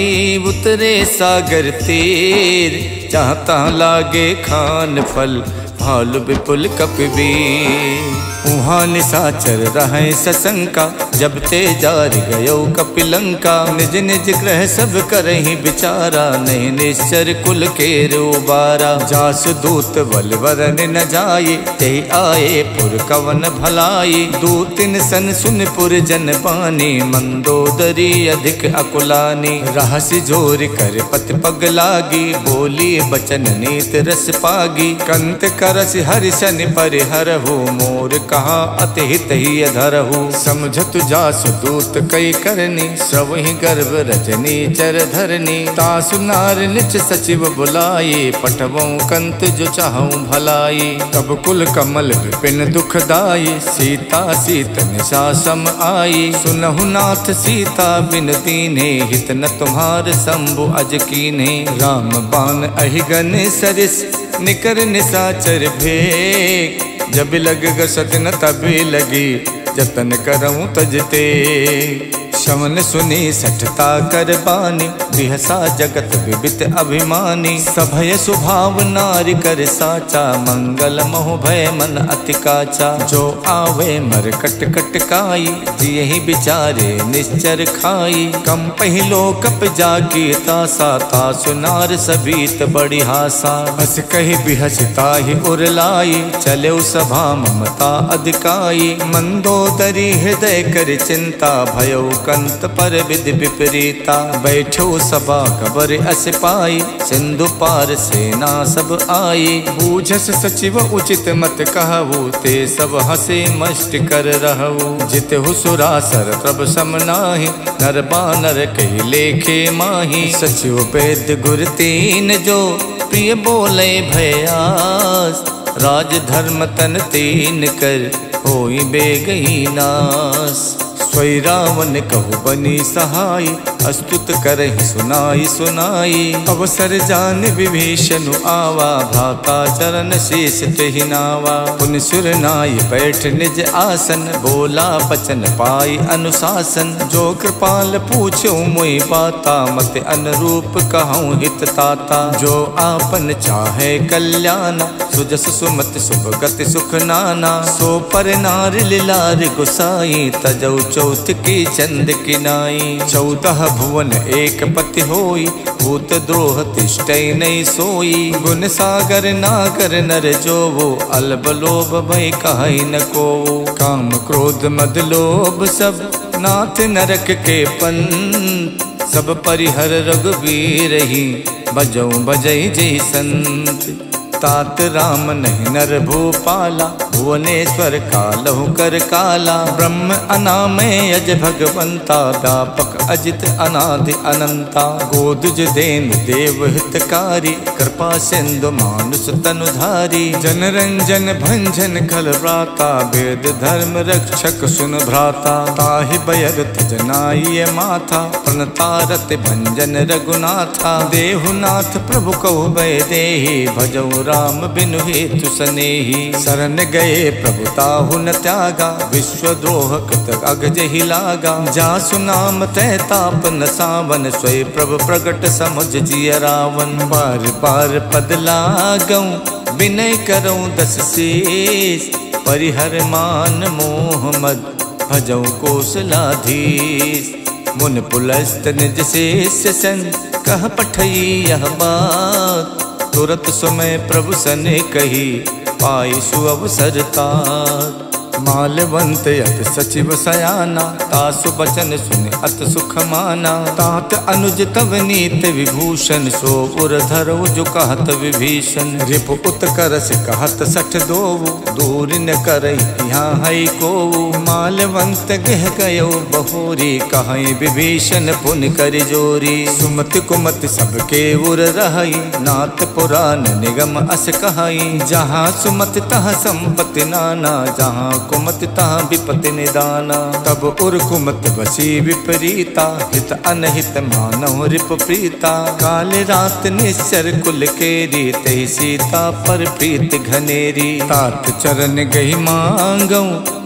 उतरे सागर तीर। जहाँ तहाँ लागे खान फल भालु विपुल कपिवीर। उहाँ निशाचर रहे सशंका जब ते जार गयो कपिलंका। निज निज ग्रह सब करहि विचारा नहीं निश्चर कुल के रोबारा। जासु दूत बल वरन न जाये ते आए पुर कवन भलाई। दूतिन सन सुन पुर जन पानी मंदोदरी अधिक अकुलानी। रहस्य जोर कर पति पग लागी बोली बचन नीत रस पागी। कंत करस हरिशन परिहरहु मोर कहा अतिहित ही अधरहु। समझत जासु दूत कई करनी सवहि गर्भ रजनी चर धरनी। तासु नार निच सचिव बुलाये पठवों कंत जो चाहूं भलाई। तब कुल कमल विपिन दुखदाई सीता सीत निशा सम आई। सुनहु नाथ सीता बिन दीन्हे हित न तुम्हार शंभु अज कीन्हे। राम बाण अहिगन सरिस निकर निशाचर भेक। जब लग गसत न तभी लगी जतन करऊं तजते। शवन सुनी सठता कर बानी बिहसा जगत विबित अभिमानी। सभय स्वभाव नारी कर साचा मंगल मोह भय मन अति काचा। जो आवे मर कट कट काई जियहि विचारे निश्चर खाई। कम पहिलो कप जागी तासा तासु नार सबीत बड़ी हासा। हस कही बिहसता ही उरलाई चले सभा ममता अधिकाई। मंदोदरी हृदय कर चिंता भयो कंत पर विधि विपरीता। बैठो सभा खबर अस पाई सिंधु पार सेना सब आई। बूझस सचिव उचित मत कहु ते सब हसे मष्ट कर रहु। जितहु सुरासर प्रभ सम नाही नर बानर कही लेखे माही। सचिव वैद्य गुर तीन जो प्रिय बोले भयास। राज धर्म तन तीन कर होई बेगही नास। सोई रावण कहु बनी सहाय अस्तुत करहि सुनाई सुनाई। अवसर जान विभीषण आवा भ्राता चरण शेष तेहि नावा। पुन सुर नाई बैठ निज आसन बोला बचन पाई अनुशासन। जो कृपाल पूछो मोहि बाता मत अनुरूप कहूँ हित ताता। जो आपन चाहे कल्याण सुजस सुमति शुभ गति सुख नाना। सो पर नार लिलार गुसाई तजौ चौथ की चंद की नाई। 14 भुवन एक पति होई भूत द्रोह तिष्ठै नहीं सोई। गुण सागर नागर नर जो वो अल्ब लोभ भय कहि न को। काम क्रोध मद लोभ सब नाथ नरक के पंत। सब परिहर रघुवीर ही बजौ बजई जय संत। तात राम नहीं नर भूपाला भुवनेश्वर कालहु कर काला। ब्रह्म अनामय अज भगवंता व्यापक अजित अनादि अनंता। गोदुज देन देव हितकारी कृपा सिंधु मानुष तनुधारी। जन रंजन भंजन खल व्राता वेद धर्म रक्षक सुन भ्राता। ताहि बयरथ जनाय माथा प्रणतारत भंजन रघुनाथा। देहुनाथ प्रभु कहु भय देहि भजौ राम बिनु हेतु सनेही। शरण गए प्रभु ताहु न त्यागा विश्वद्रोह कृत अगज ही लागा। जासु नाम तै ताप न सावन स्वयं प्रभु प्रगट समुझ जिय रावण। बार बार पद लागऊं विनय करऊं दस शेष। परिहर मान मोह मद भजऊं कौशलाधीश। मुन पुलस्त निज शेष सन कह पठई यह बात। तुरत समय प्रभु सने कही पाई सुअवसर तात। मालवंत अत सचिव सयाना, तासु बचन सुन अत सुख माना। तात अनुज तव नीत विभूषण, सो उर धरो जो कहत विभीषण। रिपु उत्कर्ष कहत सठ दोवु, दूर न करई यहाँ है को। मालवंत गह गयो बहोरी, कहीं विभीषण पुन कर जोरी। सुमति कुमति सबके उर रही, नाथ पुराण निगम अस कहाई। जहाँ सुमति तह संपत्ति नाना, जहाँ कुमति तह विपत्ति निदाना। तब उर कुमति बसी विपरीता, हित अनहित मानव रिप प्रीता। काल रात निश्चर कुल केरी, तही सीता पर प्रीत घनेरी। तात चरण गही मांगऊ,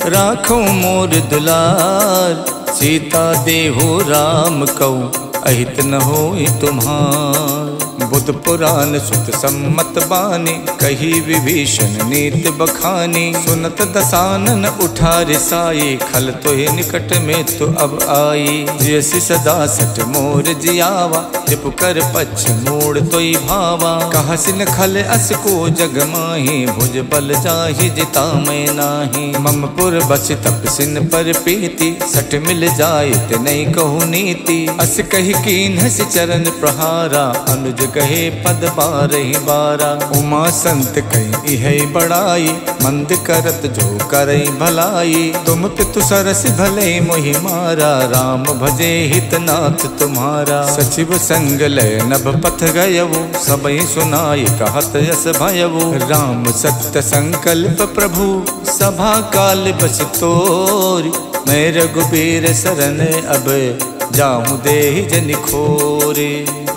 राखो मोर दुलार। सीता देहो राम कऊ, अहित न होई तुम्हार। बुध पुराण सुत सम्मत बानी, कही विभीषण नीत बखानी। सुनत दसानन उठा रिसाई, खल तोहि निकट में तो अब आई। जैसी सदा सट मोर जियावा, रिपु कर पछ मोड़ तोई भावा। कहसिन खल अस को जग माही, भुज बल जाहि जिता मैं नाही। मम पुर बस तपसिन पर प्रीति, सट मिल जाए ते नहीं कहु नीति। अस कही कीन हस चरण प्रहारा, अनुज कहे पद बारहि बारा। उमा संत कही इह बड़ाई, मंद करत जो करई भलाई। तुम पितु सरस भले मोहि मारा, राम भजे हितनाथ तुम्हारा। सचिव संग लय नभ पथ गयवु, सबई सुनाई कहत यस भयवु। राम सत्य संकल्प प्रभु, सभा काल बस तोरी। मैं रघुबीर शरण अब, जाऊं देहि जनि खोरे।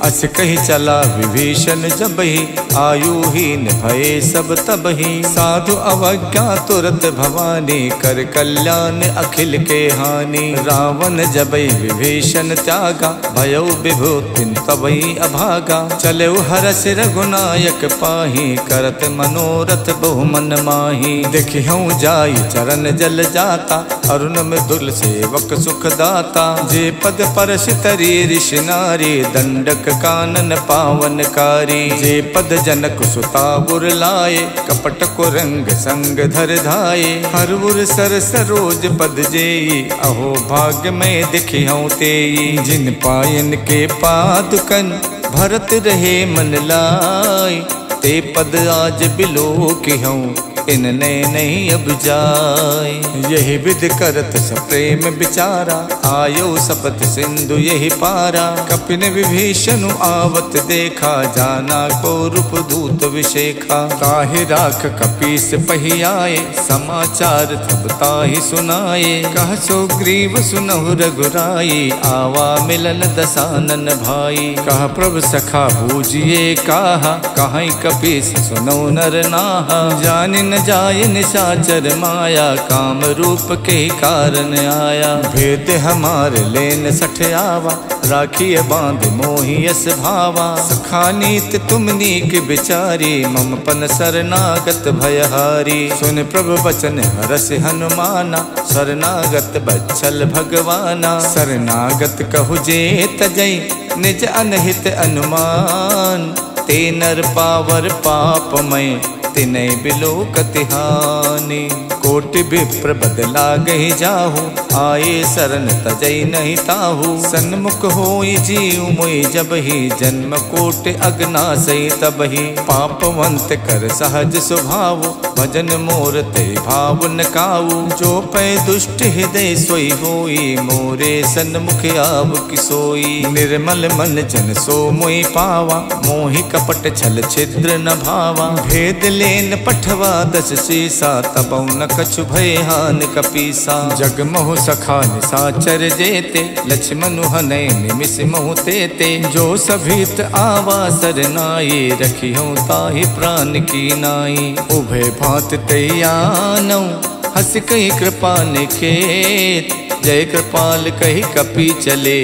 अस कही चला विभीषण जबहि, आयुहीन भये सब तबहि। साधु अवज्ञा तुरत भवानी, कर कल्याण अखिल के हानि। रावण जबहि विभीषण त्यागा, भयो विभूतिन तबहि अभागा। चलऊ हरस रघुनायक पाही, करत मनोरथ बहु मन माही। देखिहूँ जाई चरण जल जाता, अरुण मृदुल सेवक सुख दाता। जे पद परश तरी ऋषि नारी, दंडक कानन पावनकारी। जे पद जनक सुता उर लाए, कपट को रंग संग धर धाये। हर उर सर सरोज पद जेई, अहो भाग्य में दिखिहूँ तेई। जिन पायन के पादुकन, भरत रहे मन लाई। ते पद आज बिलो किहूँ, इनने नहीं अब जाय। यही विधि करत सप्रेम विचारा, आयो सपत सिंधु यही पारा। कपिन विभीषण आवत देखा, जाना को रूप दूत विशेखा। ताहि राख कपीस पही आए, समाचार तब ताहि सुनाए। कह सो ग्रीव सुनहु रघुराई, आवा मिलन दसानन भाई। कह प्रभु सखा बूझिए काहा, कहीं कपीस सुनो नर नाहा। जानि न जाय निशाचर माया, काम रूप के कारण आया। भेद हमारे लेन सठ आवा, राखिए बांध मोहि यस भावा। सखा नीत तुम नीक विचारी, मम पन शरणागत भयहारी। सुन प्रभु बचन हरस हनुमाना, शरणागत बच्छल भगवाना। शरणागत कहु जे तजै, निज अनहित अनुमान। ते नर पावर पापमय, तिनै बिलो कतिहानि। कोटि विप्र बदला गहि जाहु, आए शरण तजै नहीं ताहु। सन्मुख होई जीव मोहि जबहि, जन्म कोटि अगनासई तबहि। पापवंत कर सहज स्वभाव, भजन मोर ते भाव न काऊ। जो पै दुष्ट हृदय सोई होई, मोरे सन्मुख आव किसोई। निर्मल मन जन सो मोहि पावा, मोहि कपट छल छिद्र न भावा। भेद लेन पठवा दस शीसा, तबौ न कछु भय हानि कपीसा। जग महु सखा निसाचर जेते, लक्ष्मणु हनै निमिष महु तेते। जो सभीत आवा सरनाई, रखिहूँ ताहि प्राण की नाई। उभय भांत तैयानौ, हस कही कृपा निखेत। जय कृपाल कही कपी चले,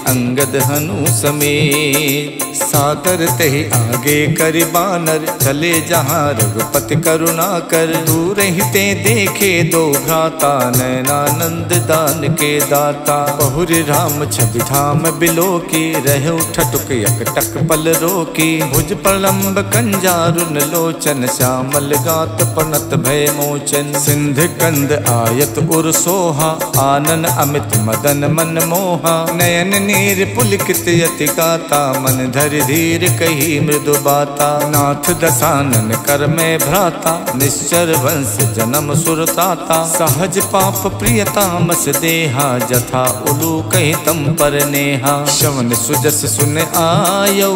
अंगद हनु समेत। सादर तहि आगे करि बानर, चले जहाँ रघुपति करुणा कर। दूर ही ते देखे दो भ्राता, नैनानंद दान के दाता। बहुरि राम छवि धाम बिलोकी, रहे ठटुक यकटक पल रोकी। भुज प्रलंब कंजारुन लोचन, श्यामल गात पनत भय मोचन। सिंध कंद आयत उर सोहा, आनन अमित मदन मन मोहा। नयन नीर पुलकित यति गाता, मन धरि धीर कही मृदु बाता। नाथ दसानन कर में भ्राता, निश्चर वंश जन्म सुरताता। सहज पाप प्रियतामस देहा, जथा उलू कही तम पर नेहा। श्रवण सुजस सुन आयो,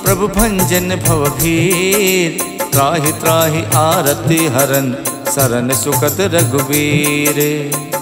प्रभु भंजन भव भीर। त्राहि त्राहि आरति हरन, सरन सुखद रघुवीर।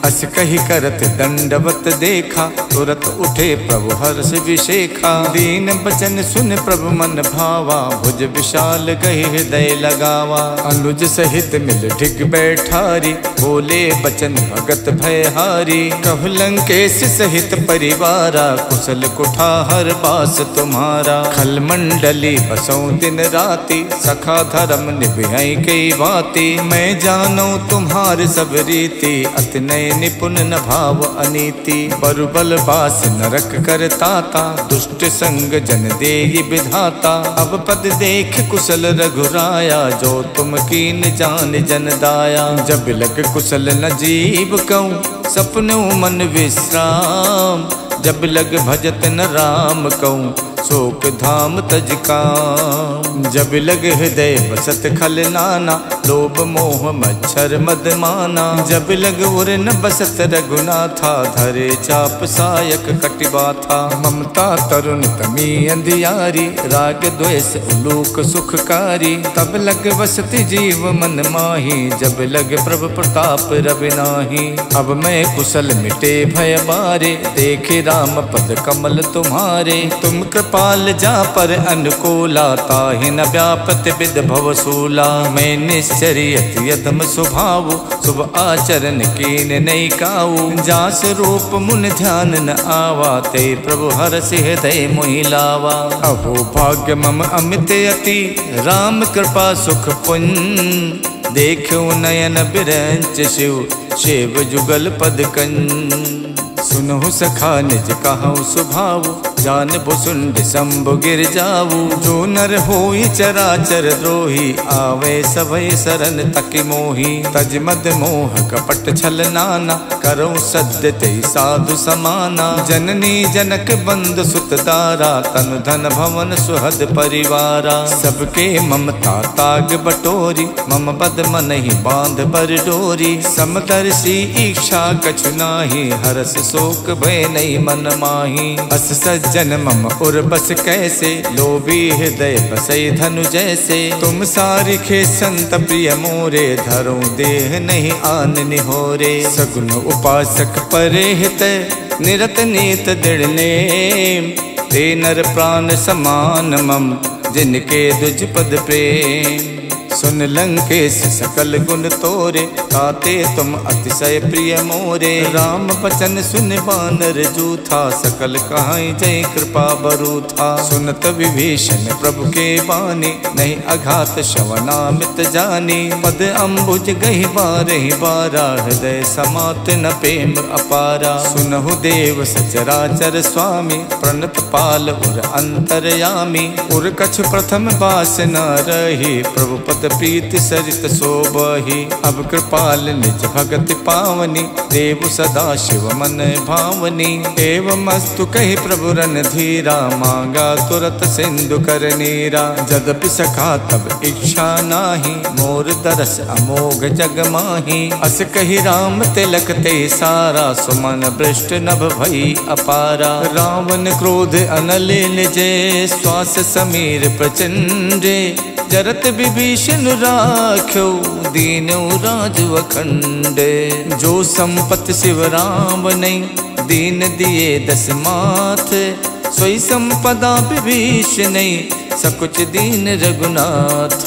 अस कही करत दंडवत देखा, तुरत उठे प्रभु हर्ष विशेखा। दीन बचन सुन प्रभु मन भावा, भुज विशाल कही हृदय लगावा। अनुज सहित मिल ढिग बैठारी, बोले बचन भगत भयहारी। कहु लंकेश सहित परिवारा, कुशल कुठार बास तुम्हारा। खल मंडली बसों दिन राति, सखा धर्म निभाई कई बाती। मैं जानो तुम्हार सब रीति, अति नय निपुण न भाव अनीति। बरुबल बास नरक करताता, दुष्ट संग जन देहि विधाता। अब पद देख कुशल रघुराया, जो तुम कीन जान जन दाया। जब लग कुशल न जीव कहूँ, सपनों मन विश्राम। जब लग भजत न राम कहूँ, शोक धाम तज काम। जब लग हृदय बसत खल नाना, लोभ मोह मच्छर मद माना। जब लग उर न बसत रघुनाथा, धरे चाप सायक कटिबा था। ममता तरुण तमी अंधियारी, राग द्वेष उलूक सुखकारी। तब लग बसत जीव मन माही, जब लग प्रभु प्रताप रवि नाही। अब मैं कुशल मिटे भय बारे, देखे राम पद कमल तुम्हारे। तुम कृपाल जा पर अनुकूला, ताहि न व्यापत विद भव सूला। मैं निश्चर्यत यदम स्वभाव, शुभ आचरण कीन नहीं काऊ। जास रूप मुन ध्यान न आवा, ते प्रभु हरष हृदय मोहि लावा। अहो भाग्य मम अमित अति, राम कृपा सुख पुण्य। देखो नयन बिरंच शिव, शिव जुगल पद कंज। सुनहु सखा निज कहूँ सुभाव, जान भुसुंड शंभु गिर जाऊ। जो नर होई चराचर द्रोही, आवे सभय शरण तक मोही। तज मद मोह कपट छल नाना, करो सद्य तेहि साधु समाना। जननी जनक बंद सुत दारा, तनु धन भवन सुहद परिवारा। सबके ममता ताग बटोरी, मम बद मन ही बांध बर डोरी। समदर्शी इच्छा कछु नाही, हरस शोक भय नहीं मन माही। अस सज्जन मम उर बस कैसे, लोभी हृदय बसई धनु जैसे। तुम सारिखे संत प्रिय मोरे, धरो देह नहीं आन निहोरे। सगुन उपासक परे हित, निरत नीत दृढ़ नेम। ते नर प्राण समान मम, जिनके दुज पद प्रेम। सुन लंकेश सकल गुण तोरे, ताते तुम अतिशय प्रिय मोरे। राम बचन सुन बानर जूथा, सकल कहाई जय कृपा बरूथा। सुनत विभीषण प्रभु के बानी, नहीं अघात श्रवणामित जानी। पद अम्बुज गहि बारहि बारा, हृदय समात न प्रेम अपारा। सुनहु देव सचराचर स्वामी, प्रणत पाल उर अंतरयामी। उर कछु प्रथम बास न रही, प्रभु पद प्रीति सरित शोभहि। अब कृपाल निज भगति पावनी, देव सदा शिव मन भावनी। एवं अस्तु कहि प्रभु रन धीरा, मांगा तुरत सिंधु कर नीरा। जदपि सखा तब इच्छा नाही, मोर दरस अमोघ जग माही। अस कहि राम तिलक ते सारा, सुमन भ्रष्ट नभ भई अपारा। रावण क्रोध अनल निजे, श्वास समीर प्रचंडे। जरत विभीषण राख्यो, दीनौ राजु अखंड। जो संपत शिव राम नहीं, दीन दिए दस माथ। सोई संपदा विभीषण नहीं, सकुच दीन रघुनाथ।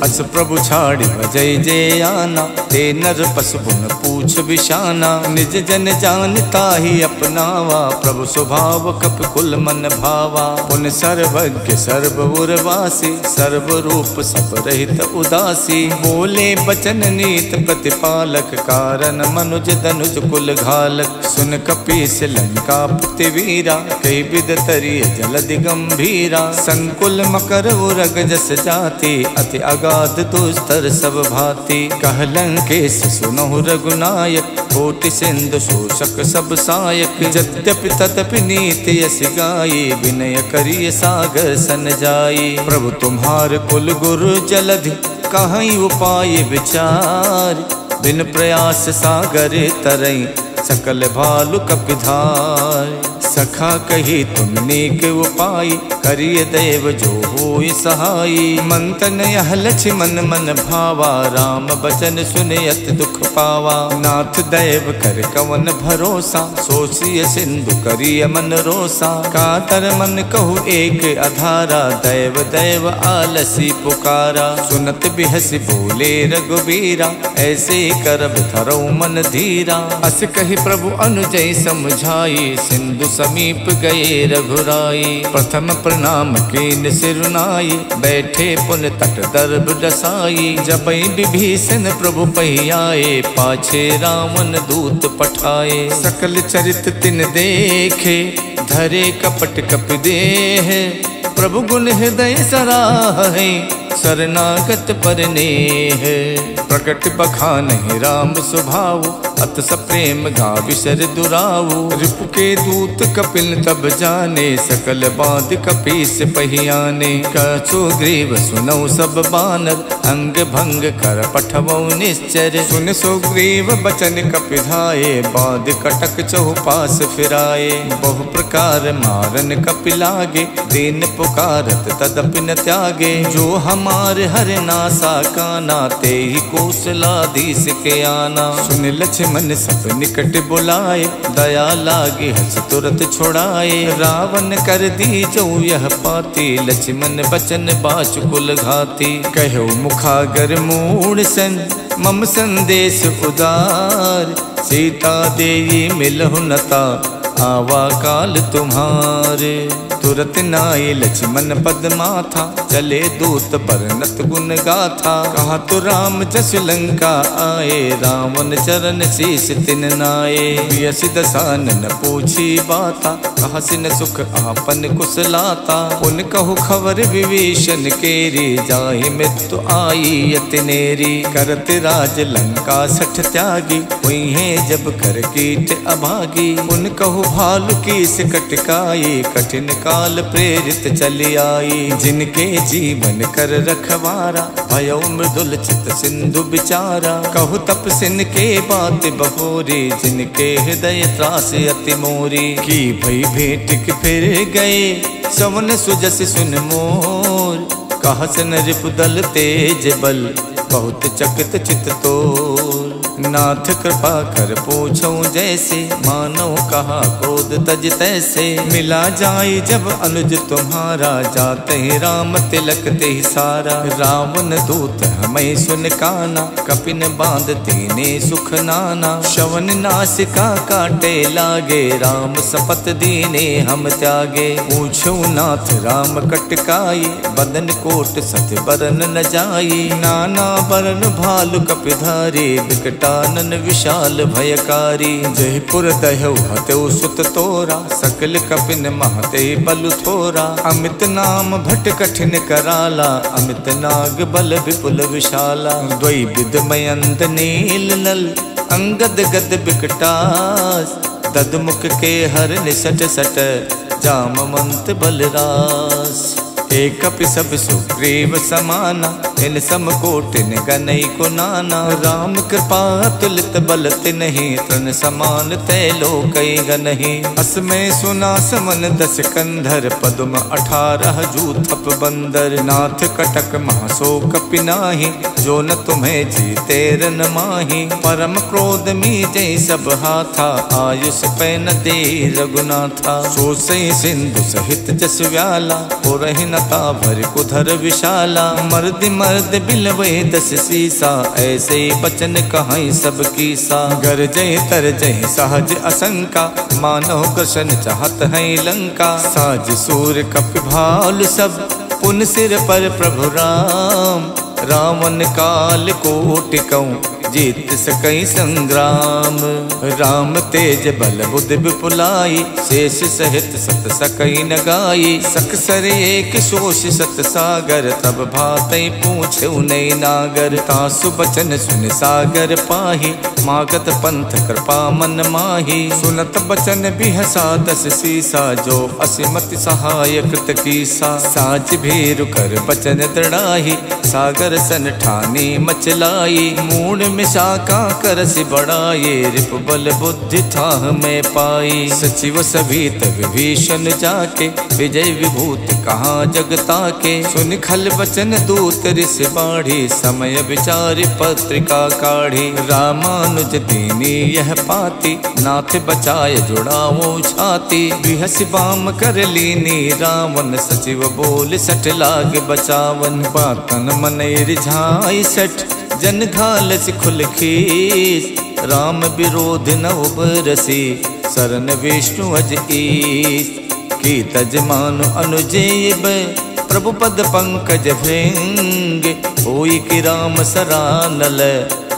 अस प्रभु छाड़ भजई जे आना, ते नर पशु पुन पूछ बिशाना। निज जन जानता ही अपनावा, प्रभु स्वभाव कप कुल मन भावा। पुन सर्वज्ञ सर्व उर्वासी, सर्व रूप सब रहित उदासी। बोले बचन नीत प्रतिपालक, कारण मनुज धनुज कुल घालक। सुन कपीस लंका पृथ्वीरा, कई विद तरिय जलधि गंभीरा। संकुल मकर उरग जस जाति, अति अगाध दुस्तर सब भांति। कह लंकेश सुनहु रघुनायक, कोटि सिंधु शोषक सब सायक। यद्यपि तदपि नीति यस गाई, विनय करिय सागर सन जाई। प्रभु तुम्हार कुल गुरु जलधि, कहीं उपाय विचार। बिन प्रयास सागर तरई, सकल भालु कपिधार। सखा कही तुम नेक उपाय, करिय देव जो होय सहाय। मंतन यह लक्ष्मण मन भावा, राम बचन सुनयत दुख पावा। नाथ दैव कर कवन भरोसा, सोचिय सिंधु करिय मन रोसा। कातर मन कहु एक अधारा, दैव दैव आलसी पुकारा। सुनत बिहसी बोले रघुबीरा, ऐसे करब धरौ मन धीरा। अस कही प्रभु अनुजय समझाई, सिंधु समीप गए रघुराई। प्रथम प्रणाम कीन सिरुनाई, बैठे पुन तट दर्भ डसाई। जबै विभीषण प्रभु पहि आए, पाछे रावण दूत पठाए। सकल चरित तिन देखे, धरे कपट कप देह। प्रभु गुण हृदय सराहे, शरणागत पर नेह। प्रकट बखानहि राम स्वभाव, अत सप्रेम गाविसर दुराऊ। रिपु के दूत कपिल तब जाने, सकल बाध कपीस पहियाने। कछु ग्रीव सुनौ सब बानर, अंग भंग कर पठवौ निश्चर। सुन सुग्रीव बचन कपिधाये, बाध कटक चहुपास फिराए। बहु प्रकार मारन कपिलागे, दीन पुकारत तदपि न त्यागे। जो हमार हर नासा काना, ते ही कौशलाधीश के आना। सुन लक्ष्मण सब निकट बुलाए, दया लागे हस तुरत छोड़ाए। रावण कर दी जो यह पाती, लक्ष्मण बचन बाचुकुल घाती। कहो मुखागर मूढ़ सन, मम संदेश उदार। सीता देई मिलहु नता, आवा काल तुम्हारे। तुरत नाये लक्ष्मण पद माथा, चले दूत बरनत गुण गाथा। कहा तो राम जस लंका आए, रावण चरण शीस तिन नाये। यस दसानन पूछी बाता, कहा सिन सुख आपन कुशलाता। उन कहु खबर विभीषण केरी, जाहि मृत्यु आई यतिनेरी। करत राज लंका सठ त्यागी, हुई है जब कर कीट अभागी। उन कहु भालु कीस कटकाई, कठिन काल प्रेरित चली आई। जिनके जीवन कर रखवारा, भयो मृदुल चित सिंधु बिचारा। कहु तपसिन के बात बहोरी, जिनके हृदय त्रास अति मोरी। की भई भेंट के फिर गए, सवन सुजस सुन मोर। कहसन रिपुदल तेज बल, बहुत चकित चित तोर। नाथ कृपा कर पूछो जैसे, मानो कहा क्रोध तज तैसे। मिला जाए जब अनुज तुम्हारा, जाते ही राम तिलक ते ही सारा। रावण दूत हमें सुन काना, कपिन बांध तेने सुख नाना। श्रवण नासिका काटे लागे, राम सपत दीने हम त्यागे। पूछो नाथ राम कटकाई, बदन कोट सत बरन न जाई। नाना बरन भालु कपिधारी, विकटानन विशाल भयकारी। जयपुर दह्यौ हतौ सुत तोरा, सकल कपिन महते बलु थोरा। अमित नाम भट कठिन कराला, अमित नाग बल विपुल विशाला। द्वै विद मयंद नील नल, अंगद गद बिकटास। ददमुख के हर निसट सट, जामवंत बलरास। एक कपि सब सुग्रीव समाना, इन समकोटिन गनई को नाना। राम कृपा तुलित बल तिन्हि, तृण समान तै लोकई गनहि। असमय सुना समन 10 कंधर, पद्म 18 जूथप बंदर। नाथ कटक महासो कपि नाही, जो न तुम्हें जीते रन माही। परम क्रोध मीजै सब हाथा, आयुष पैन दे रघुनाथा। सो सई सिंधु सहित जस व्याला, हो रही न विधाता भर कुधर विशाला। मर्द मर्द बिलवे 10 सीसा, ऐसे ही बचन कहाई सब कीसा। गरजय तरजय सहज असंका, मानव कृष्ण चाहत है लंका। साज सूर कपि भाल सब, पुन सिर पर प्रभु राम। रावण काल कोट कहूँ, जीत सकई संग्राम। राम तेज बल बुद्धि विपुलाई, शेष सहित सत सकई न गाई। सकसर एक शोष सत सागर, तब भातई पूछे उनई नागर। तासु बचन सुन सागर पाही, मागत पंथ कृपा मन माही। सुनत बचन बिहसा 10 सीसा, जो असिमत सहाय कृत कीसा। साच भीरु कर बचन दृढ़ाही, सागर सन ठानी मचलाई। मूड में शाखा करस बढ़ाए, रिप बल बुद्धि थाह में पाई। सचिव सभी तब विभीषण जाके, विजय विभूत कहाँ जगता के। सुन खल बचन दूत ऋषि बाढ़ी, समय विचार पत्रिका काढ़ी। रामानुज दीनी यह पाती, नाथ बचाए जुड़ाओ छाती। बिहस बाम कर लीनी रावण, सचिव बोल सठ लाग बचावन। बातन मन रिझाई सठ, जन घाल खुल खीस। राम विरोध न उबरसी, शरण विष्णु अज ईस। की तजमानु अनुजेब, प्रभु पद पंकज भृंग। होई कि राम सरानल,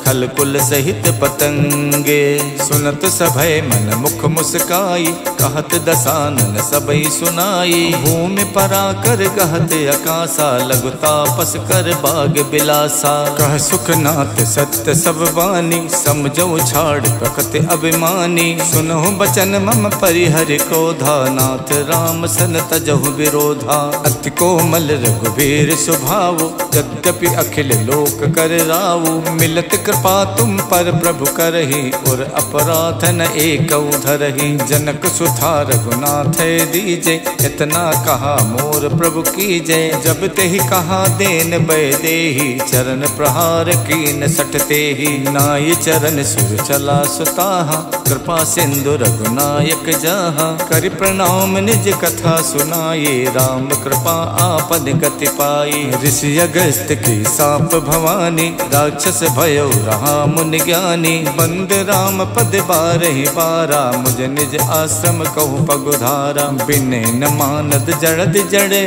खल कुल सहित पतंगे। सुनत सभय मन मुख मुस्काई, कहत दसानन सबई सुनाई। भूमि परा कर गहत अकासा, लघु तापस कर बाग बिलासा। कह सुखनाथ सत्य सब बानी, समझो छाड़ प्रकृत अभिमानी। सुनहु बचन मम परिहर क्रोधा, नाथ राम सन तजहु विरोधा। अति कोमल रघुवीर स्वभाव, यद्यपि अखिल लोक कर राव। मिलत कृपा तुम पर प्रभु करहि, और अपराध न एक धरहि। जनक सुथा रघुनाथ दीजे, इतना कहा मोर प्रभु कीजे। जब तेहि कहा देन बै देहि, चरण प्रहार कीन सटते ही। नाय चरण सुर चला सुताहा, कृपा सिंधु रघुनायक जहाँ। करि प्रणाम निज कथा सुनाये, राम कृपा आपन गति पाई। ऋषि अगस्त्य की साप भवानी, राक्षस भयो रहा मुनि ज्ञानी। बंद राम पद बारहि बारा, मुझ निज आश्रम कहु पगुधारा। बिने न मानद जड़द जड़े,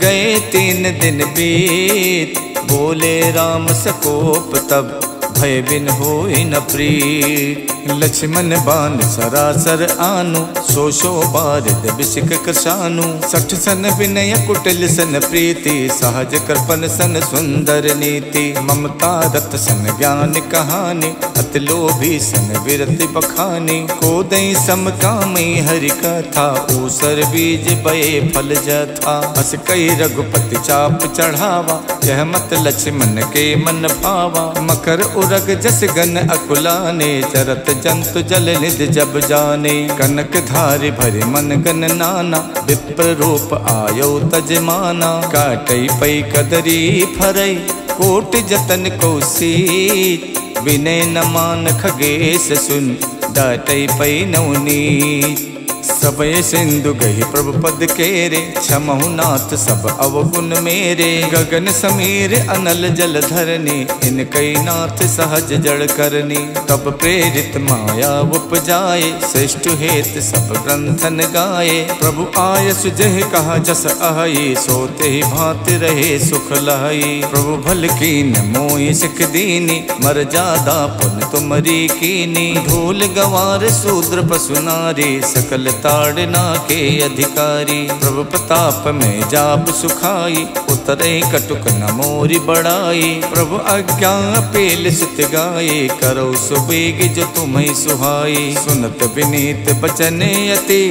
गए 3 दिन बीत। बोले राम सकोप तब, भय बिन होई न प्रीत। लक्ष्मण बाण सरासर आनु, सो बारिद बिसिक कृशानु। 60 सन विनय कुटिल सन प्रीति, सहज कृपन सन सुंदर नीति। ममता रत सन ज्ञान कहानी, अति लोभी सन विरति बखानी। कोदई सम कामई हरि कथा, ऊसर बीज बये फल जथा। अस कई रघुपति चाप चढ़ावा, यह मत लक्ष्मण के मन भावा। मकर उरग जस गन अकुलाने, चरत जंतु जल निधि जब जाने। कनक धारि भरि मन गन नाना, विप्र रूप आयो तजमाना। काटई पई कदरी फरई, कोट जतन कौसीत। विनय न मान खगेश सुन, डाटई पई नवनीत। सबय सिंधु गहि प्रभु पद केरे, क्षमहु नाथ सब अवगुण मेरे। गगन समीर अनल जल धरनी, इनकई नाथ सहज जड़ करनी। तब प्रेरित माया उपजाए, श्रेष्ठ हेत सब ग्रंथन गाए। प्रभु आय सुजह कहा जस अहई, सोते ही भांति रहे सुख लहई। प्रभु भल कीन मोहि सिख दीनी, मर्यादा पुन तुमरी कीनी। ढोल गवार शूद्र पशु नारी, सकल ताड़ना के अधिकारी। प्रभु प्रताप में जाप सुखाई, उतरे कटुक न मोरी बढ़ाई। प्रभु आज्ञा पेल सुत गाये, करो सुबेग जो तुम्हें सुहाई। सुनत विनीत बचन अति,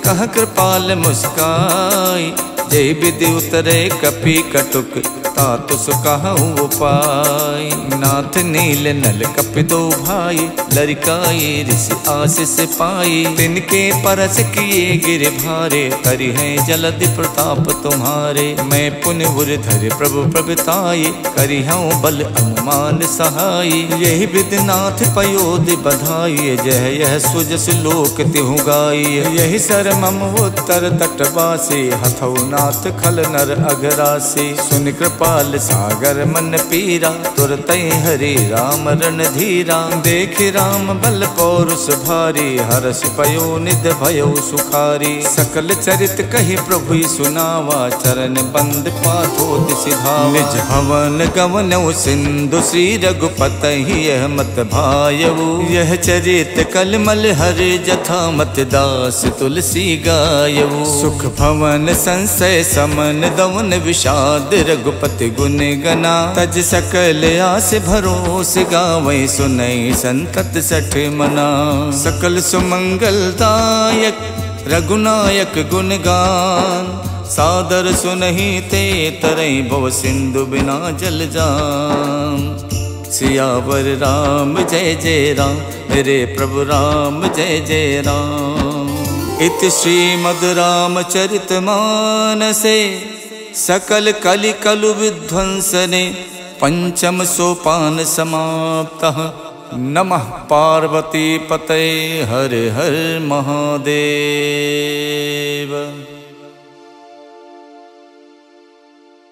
कह कृपाल मुस्काई। जय विधि उतरे कपि कटुक, तातु सुकहु उपाय। नाथ नील नल कपि दो भाई, लरिकाई ऋषि आशीष पाई। तिनके परस किए गिर भारे, करि हैं जलधि प्रताप तुम्हारे। मैं पुण्य धरि प्रभु प्रभुताई, करि हूँ बल अनुमान सहाय। यही विधिनाथ पयोधि बधाई, जय यह सुजस लोक तिहु गाई। यही सर मम उत्तर तटवासी, हथौ नाथ खल नर अघरासी। सुन कृपाल सागर मन पीरा, तुरत हरि राम रण धीरा। देख राम बल पौरुष भारी, हरष पयो निध भयो सुखारी। सकल चरित कही प्रभु सुनावा, चरण बंद पाथोत सिधावा। निज भवन गवनौ सिंधु, श्री रघुपति यह मत भायऊ। यह चरित कलमल हर जथा, मत दास तुलसी गायऊ। सुख भवन संशय समन, दवन विषाद रघुपति गुण गना। तज सकल आस भरोस, गावै सुनई संतत सठ मना। सकल सुमंगलदायक रघुनायक गुणगान, सादर सुनहि ते तरई भव सिंधु बिना जल जान। सियावर राम जय जय राम, मेरे प्रभु राम जय जय राम। इति श्रीमद् रामचरित मानसे, सकल कलि कलु विध्वंसने। पंचम सोपान समाप्तः, नमः पार्वती पतये हर हर महादेव।